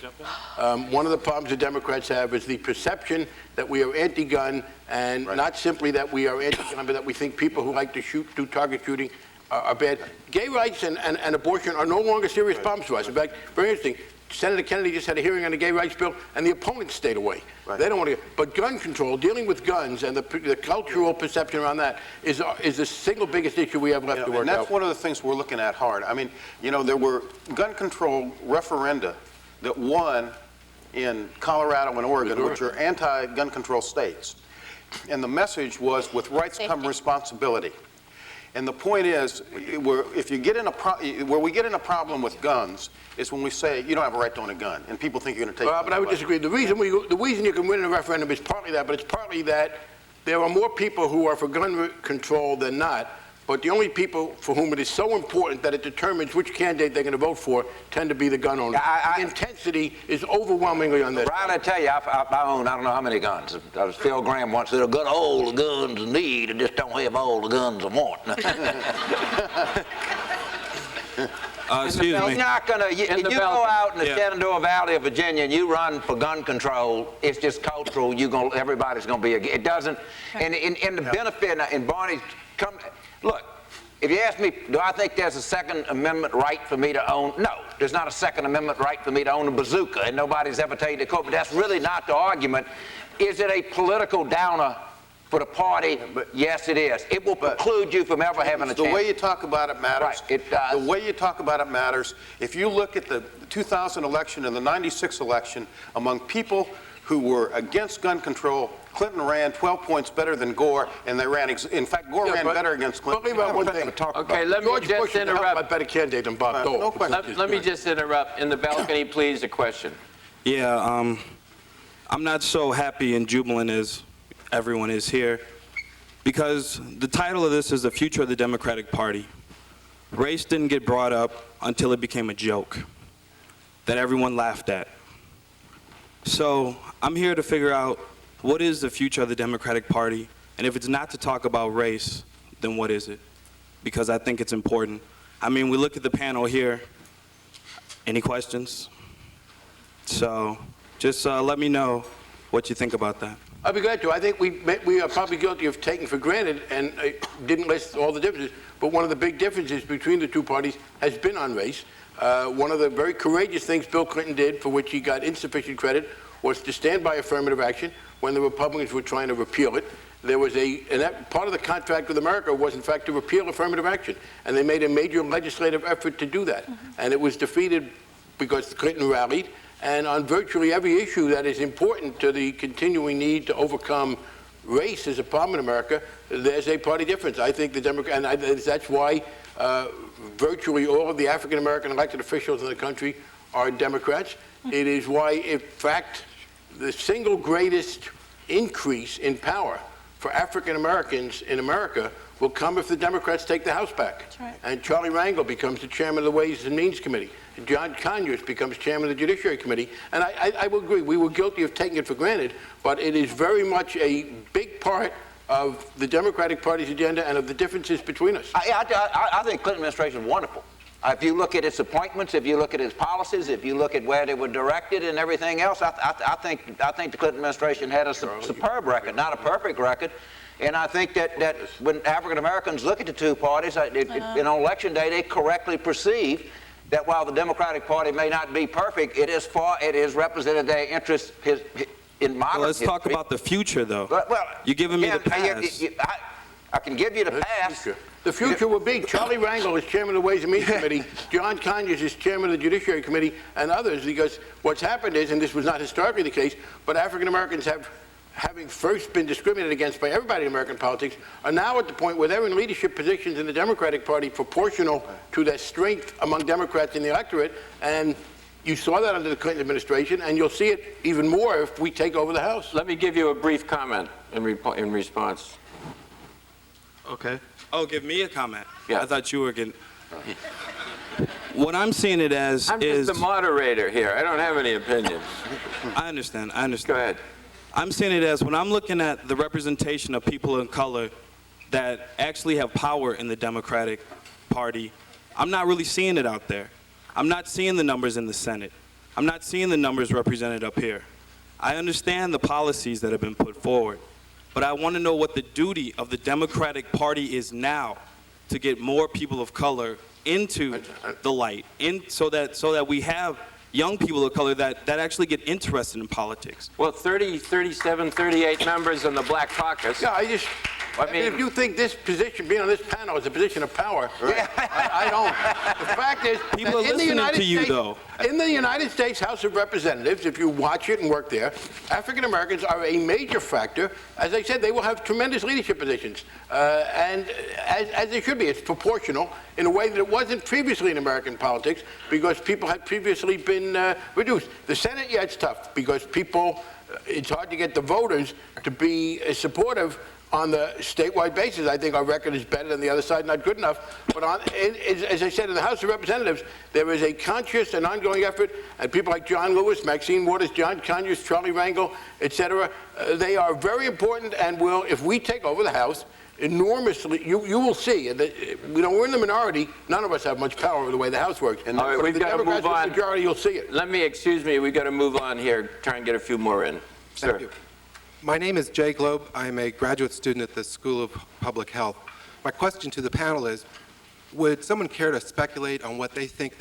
One of the problems the Democrats have is the perception that we are anti-gun, and not simply that we are anti-gun, but that we think people who like to do target shooting are bad. Gay rights and abortion are no longer serious problems to us. In fact, very interesting. Senator Kennedy just had a hearing on the gay rights bill, and the opponents stayed away. They don't want to. But gun control, dealing with guns, and the cultural perception around that is the single biggest issue we have left to work out. And that's one of the things we're looking at hard. I mean, there were gun control referenda that won in Colorado and Oregon, which are anti-gun control states. And the message was, with rights come responsibility. And the point is, if you get in where we get in a problem with guns is when we say you don't have a right to own a gun, and people think you're going to take. But I would disagree. The reason you can win in a referendum is partly that, but it's partly that there are more people who are for gun control than not. But the only people for whom it is so important that it determines which candidate they're going to vote for tend to be the gun owners. The intensity is overwhelmingly on this. Riley, I tell you, I own I don't know how many guns. Phil Graham once said, "I've got all the guns I need, I just don't have all the guns I want." Excuse me. You're not gonna. If you go out in the Shenandoah Valley of Virginia and you run for gun control, it's just cultural. Everybody's gonna be. It doesn't. And the benefit. And Barney's come. Look, if you ask me, do I think there's a Second Amendment right for me to own? No, there's not a Second Amendment right for me to own a bazooka, and nobody's ever taken the court. But that's really not the argument. Is it a political downer for the party? Yes, it is. It will preclude you from ever having a chance. The way you talk about it matters. Right, it does. The way you talk about it matters. If you look at the 2000 election and the 96 election, among people who were against gun control, Clinton ran 12 points better than Gore, and they ran, in fact, Gore ran better against Clinton. Leave out one thing. Okay, let me just interrupt. A better candidate than Bob Dole. No question. Let me just interrupt. In the balcony, please, a question. Yeah, I'm not so happy and jubilant as everyone is here, because the title of this is The Future of the Democratic Party. Race didn't get brought up until it became a joke that everyone laughed at. So I'm here to figure out what is the future of the Democratic Party, and if it's not to talk about race, then what is it? Because I think it's important. I mean, we look at the panel here. Any questions? So just let me know what you think about that. I'd be glad to. I think we are probably guilty of taking for granted and didn't list all the differences. But one of the big differences between the two parties has been on race. One of the very courageous things Bill Clinton did, for which he got insufficient credit, was to stand by affirmative action when the Republicans were trying to repeal it. There was part of the contract with America was, in fact, to repeal affirmative action. And they made a major legislative effort to do that. And it was defeated because Clinton rallied. And on virtually every issue that is important to the continuing need to overcome race as a problem in America, there's a party difference. I think the Democrats, and that's why virtually all of the African-American elected officials in the country are Democrats. It is why, in fact, the single greatest increase in power for African-Americans in America will come if the Democrats take the House back. That's right. And Charlie Rangel becomes the chairman of the Ways and Means Committee. John Conyers becomes chairman of the Judiciary Committee. And I will agree, we were guilty of taking it for granted, but it is very much a big part of the Democratic Party's agenda and of the differences between us. I think Clinton administration is wonderful. If you look at its appointments, if you look at its policies, if you look at where they were directed and everything else, I think the Clinton administration had a superb record, not a perfect record. And I think that when African Americans look at the two parties, on Election Day, they correctly perceive that while the Democratic Party may not be perfect, it has represented their interests in modern Let's talk about the future, though. Well, you're giving me the past. I can give you the past. The future will be Charlie Rangel is chairman of the Ways and Means Committee, John Conyers is chairman of the Judiciary Committee, and others, because what's happened is, and this was not historically the case, but African Americans having first been discriminated against by everybody in American politics, are now at the point where they're in leadership positions in the Democratic Party proportional to their strength among Democrats in the electorate, and you saw that under the Clinton administration, and you'll see it even more if we take over the House. Let me give you a brief comment in response. Okay. Oh, give me a comment. Yeah. I thought you were getting... What I'm seeing it as I'm is... just the moderator here. I don't have any opinions. I understand. Go ahead. I'm seeing it as when I'm looking at the representation of people of color that actually have power in the Democratic Party, I'm not really seeing it out there. I'm not seeing the numbers in the Senate. I'm not seeing the numbers represented up here. I understand the policies that have been put forward, but I want to know what the duty of the Democratic Party is now to get more people of color into the light, so that we have young people of color that actually get interested in politics. Well, 37, 38 members in the Black Caucus. Yeah, I mean, if you think this position, being on this panel, is a position of power, I don't. The fact is, People are that in the listening United to you, States, though. in the United States House of Representatives, if you watch it and work there, African Americans are a major factor. As I said, they will have tremendous leadership positions, and as they should be. It's proportional in a way that it wasn't previously in American politics, because people had previously been reduced. The Senate, yeah, it's tough because people. It's hard to get the voters to be supportive on the statewide basis. I think our record is better than the other side, not good enough. But as I said, in the House of Representatives, there is a conscious and ongoing effort, and people like John Lewis, Maxine Waters, John Conyers, Charlie Rangel, et cetera, they are very important and will, if we take over the House, enormously, you will see, that, we're in the minority, none of us have much power over the way the House works. All right, we've got to move on. The majority, you'll see it. Excuse me, we've got to move on here, try and get a few more in. Sir. Thank you. My name is Jay Globe. I'm a graduate student at the School of Public Health. My question to the panel is, would someone care to speculate on what they think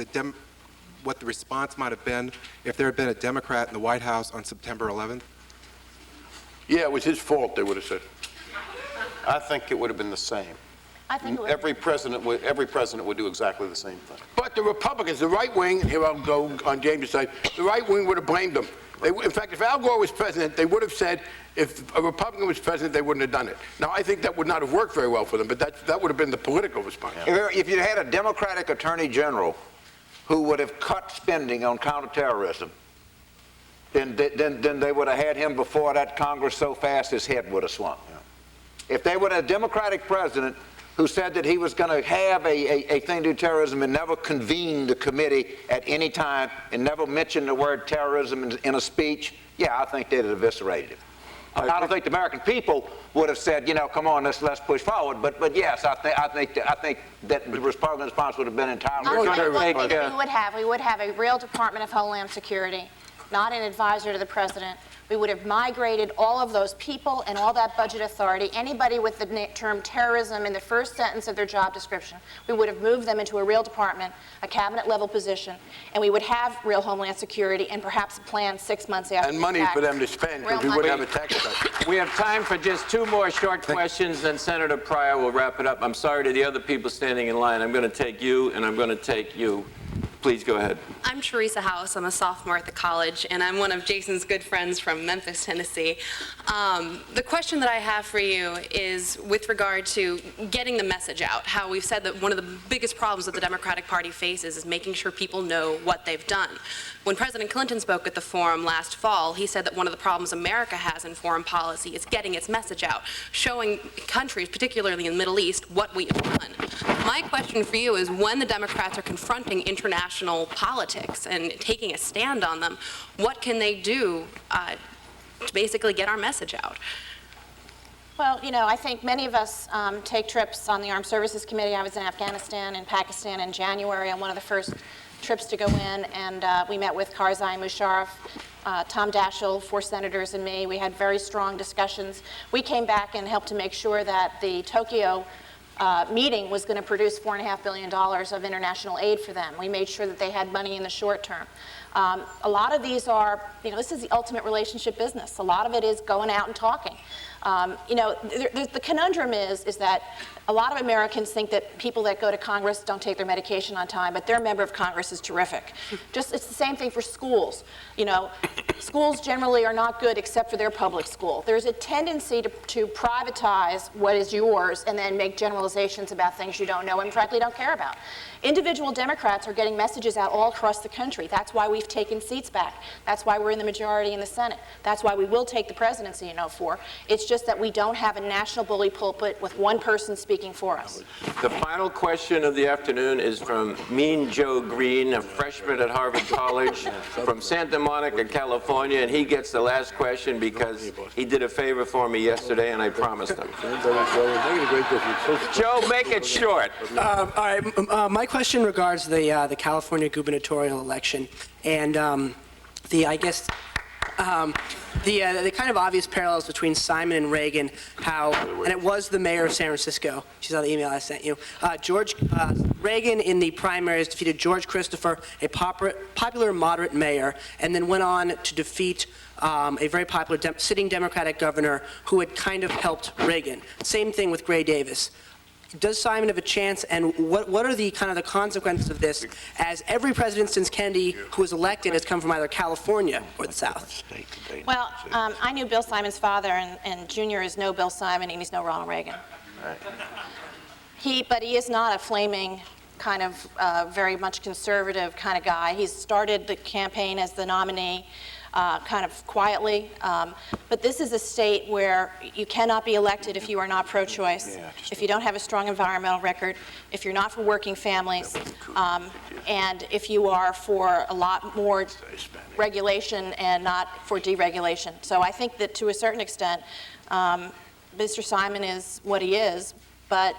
what the response might have been if there had been a Democrat in the White House on September 11th? Yeah, it was his fault, they would have said. I think it would have been the same. I think Every president would do exactly the same thing. But the Republicans, the right wing, here I'll go on James' side, the right wing would have blamed them. In fact, if Al Gore was president, they would have said if a Republican was president, they wouldn't have done it. Now, I think that would not have worked very well for them, but that would have been the political response. If you had a Democratic Attorney General who would have cut spending on counterterrorism, then they would have had him before that Congress so fast his head would have swung. Yeah. If they would have a Democratic president who said that he was going to have a thing to do terrorism and never convened the committee at any time and never mentioned the word terrorism in a speech, yeah, I think they'd have eviscerated him. I don't think the American people would have said, come on, let's push forward. But yes, I think that the Republican response would have been entirely. We would have a real Department of Homeland Security, not an advisor to the president. We would have migrated all of those people and all that budget authority, anybody with the term terrorism in the first sentence of their job description, we would have moved them into a real department, a cabinet-level position, and we would have real Homeland Security and perhaps a plan 6 months after. And money for them to spend, because we wouldn't have a tax cut. We have time for just 2 more short questions, then Senator Pryor will wrap it up. I'm sorry to the other people standing in line. I'm going to take you, and I'm going to take you. Please go ahead. I'm Teresa House. I'm a sophomore at the college, and I'm one of Jason's good friends from Memphis, Tennessee. The question that I have for you is with regard to getting the message out, how we've said that one of the biggest problems that the Democratic Party faces is making sure people know what they've done. When President Clinton spoke at the forum last fall, he said that one of the problems America has in foreign policy is getting its message out, showing countries, particularly in the Middle East, what we have done. My question for you is when the Democrats are confronting international politics and taking a stand on them, what can they do to basically get our message out? Well, I think many of us take trips on the Armed Services Committee. I was in Afghanistan and Pakistan in January on one of the first trips to go in, and we met with Karzai Musharraf, Tom Daschle, 4 senators, and me. We had very strong discussions. We came back and helped to make sure that the Tokyo meeting was going to produce $4.5 billion of international aid for them. We made sure that they had money in the short term. A lot of these are, this is the ultimate relationship business. A lot of it is going out and talking. The conundrum is that a lot of Americans think that people that go to Congress don't take their medication on time, but their member of Congress is terrific. It's the same thing for schools. Schools generally are not good except for their public school. There's a tendency to privatize what is yours and then make generalizations about things you don't know and frankly don't care about. Individual Democrats are getting messages out all across the country. That's why we've taken seats back. That's why we're in the majority in the Senate. That's why we will take the presidency in '04. It's just that we don't have a national bully pulpit with one person speaking for us. The final question of the afternoon is from Mean Joe Green, a freshman at Harvard College from Santa Monica, California, and he gets the last question because he did a favor for me yesterday and I promised him. Joe, make it short. All right, my question regards the California gubernatorial election and I guess The kind of obvious parallels between Simon and Reagan, and it was the mayor of San Francisco. She saw the email I sent you. Reagan in the primaries defeated George Christopher, a popular moderate mayor, and then went on to defeat a very popular sitting Democratic governor who had kind of helped Reagan. Same thing with Gray Davis. Does Simon have a chance, and what are the kind of the consequences of this, as every president since Kennedy who was elected has come from either California or the South? Well, I knew Bill Simon's father, and Junior is no Bill Simon, and he's no Ronald Reagan. Right. But he is not a flaming kind of very much conservative kind of guy. He's started the campaign as the nominee kind of quietly. But this is a state where you cannot be elected if you are not pro-choice, if you don't have a strong environmental record, if you're not for working families, and if you are for a lot more regulation and not for deregulation. So I think that to a certain extent, Mr. Simon is what he is, but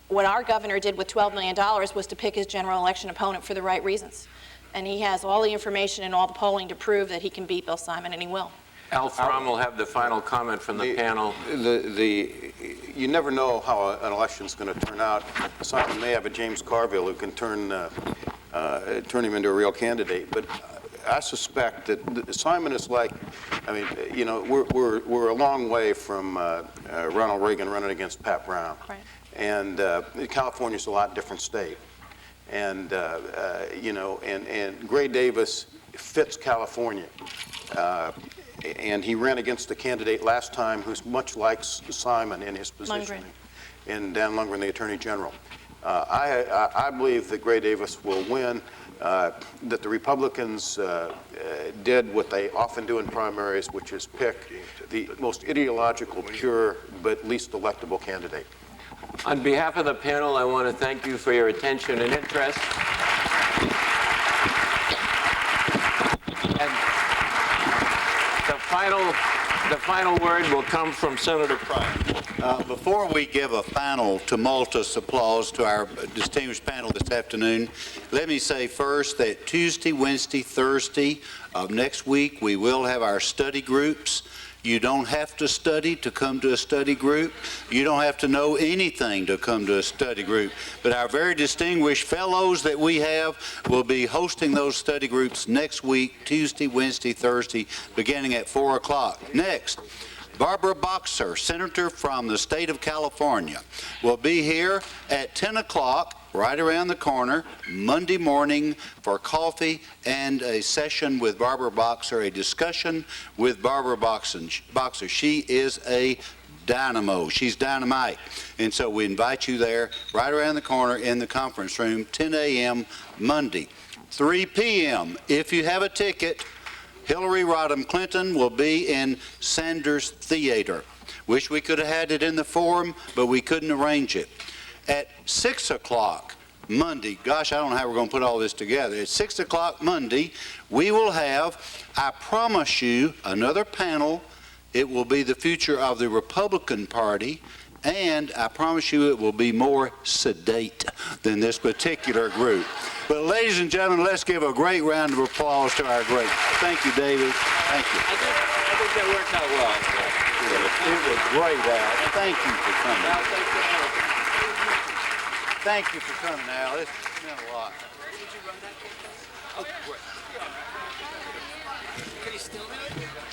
what our governor did with $12 million was to pick his general election opponent for the right reasons. And he has all the information and all the polling to prove that he can beat Bill Simon, and he will. Al Frahm will have the final comment from the panel. You never know how an election's going to turn out. Simon may have a James Carville who can turn him into a real candidate, but I suspect that Simon is like, I mean, you know, we're a long way from Ronald Reagan running against Pat Brown. Right. And California's a lot different state. And, you know, and Gray Davis fits California. And he ran against the candidate last time who's much like Simon in his position. And Dan Lundgren, the Attorney General. I believe that Gray Davis will win, that the Republicans did what they often do in primaries, which is pick the most ideological, pure, but least electable candidate. On behalf of the panel, I want to thank you for your attention and interest. And the final word will come from Senator Pryor. Before we give a final tumultuous applause to our distinguished panel this afternoon, let me say first that Tuesday, Wednesday, Thursday of next week, we will have our study groups. You don't have to study to come to a study group. You don't have to know anything to come to a study group. But our very distinguished fellows that we have will be hosting those study groups next week, Tuesday, Wednesday, Thursday, beginning at 4 o'clock. Next, Barbara Boxer, Senator from the state of California, will be here at 10 o'clock, right around the corner, Monday morning for coffee and a session with Barbara Boxer, a discussion with Barbara Boxer. She is a dynamo. She's dynamite. And so we invite you there, right around the corner in the conference room, 10 a.m. Monday. 3 p.m. If you have a ticket, Hillary Rodham Clinton will be in Sanders Theater. Wish we could have had it in the Forum, but we couldn't arrange it. At 6 o'clock Monday, gosh, I don't know how we're going to put all this together. At 6 o'clock Monday, we will have, I promise you, another panel. It will be the future of the Republican Party, and I promise you it will be more sedate than this particular group. But ladies and gentlemen, let's give a great round of applause to our great. Thank you, David. Thank you. I think that worked out well. It was great, Al. Thank you for coming. Thank you for coming, Al. It's meant a lot. Did you run that? Oh, great. Can you still do it?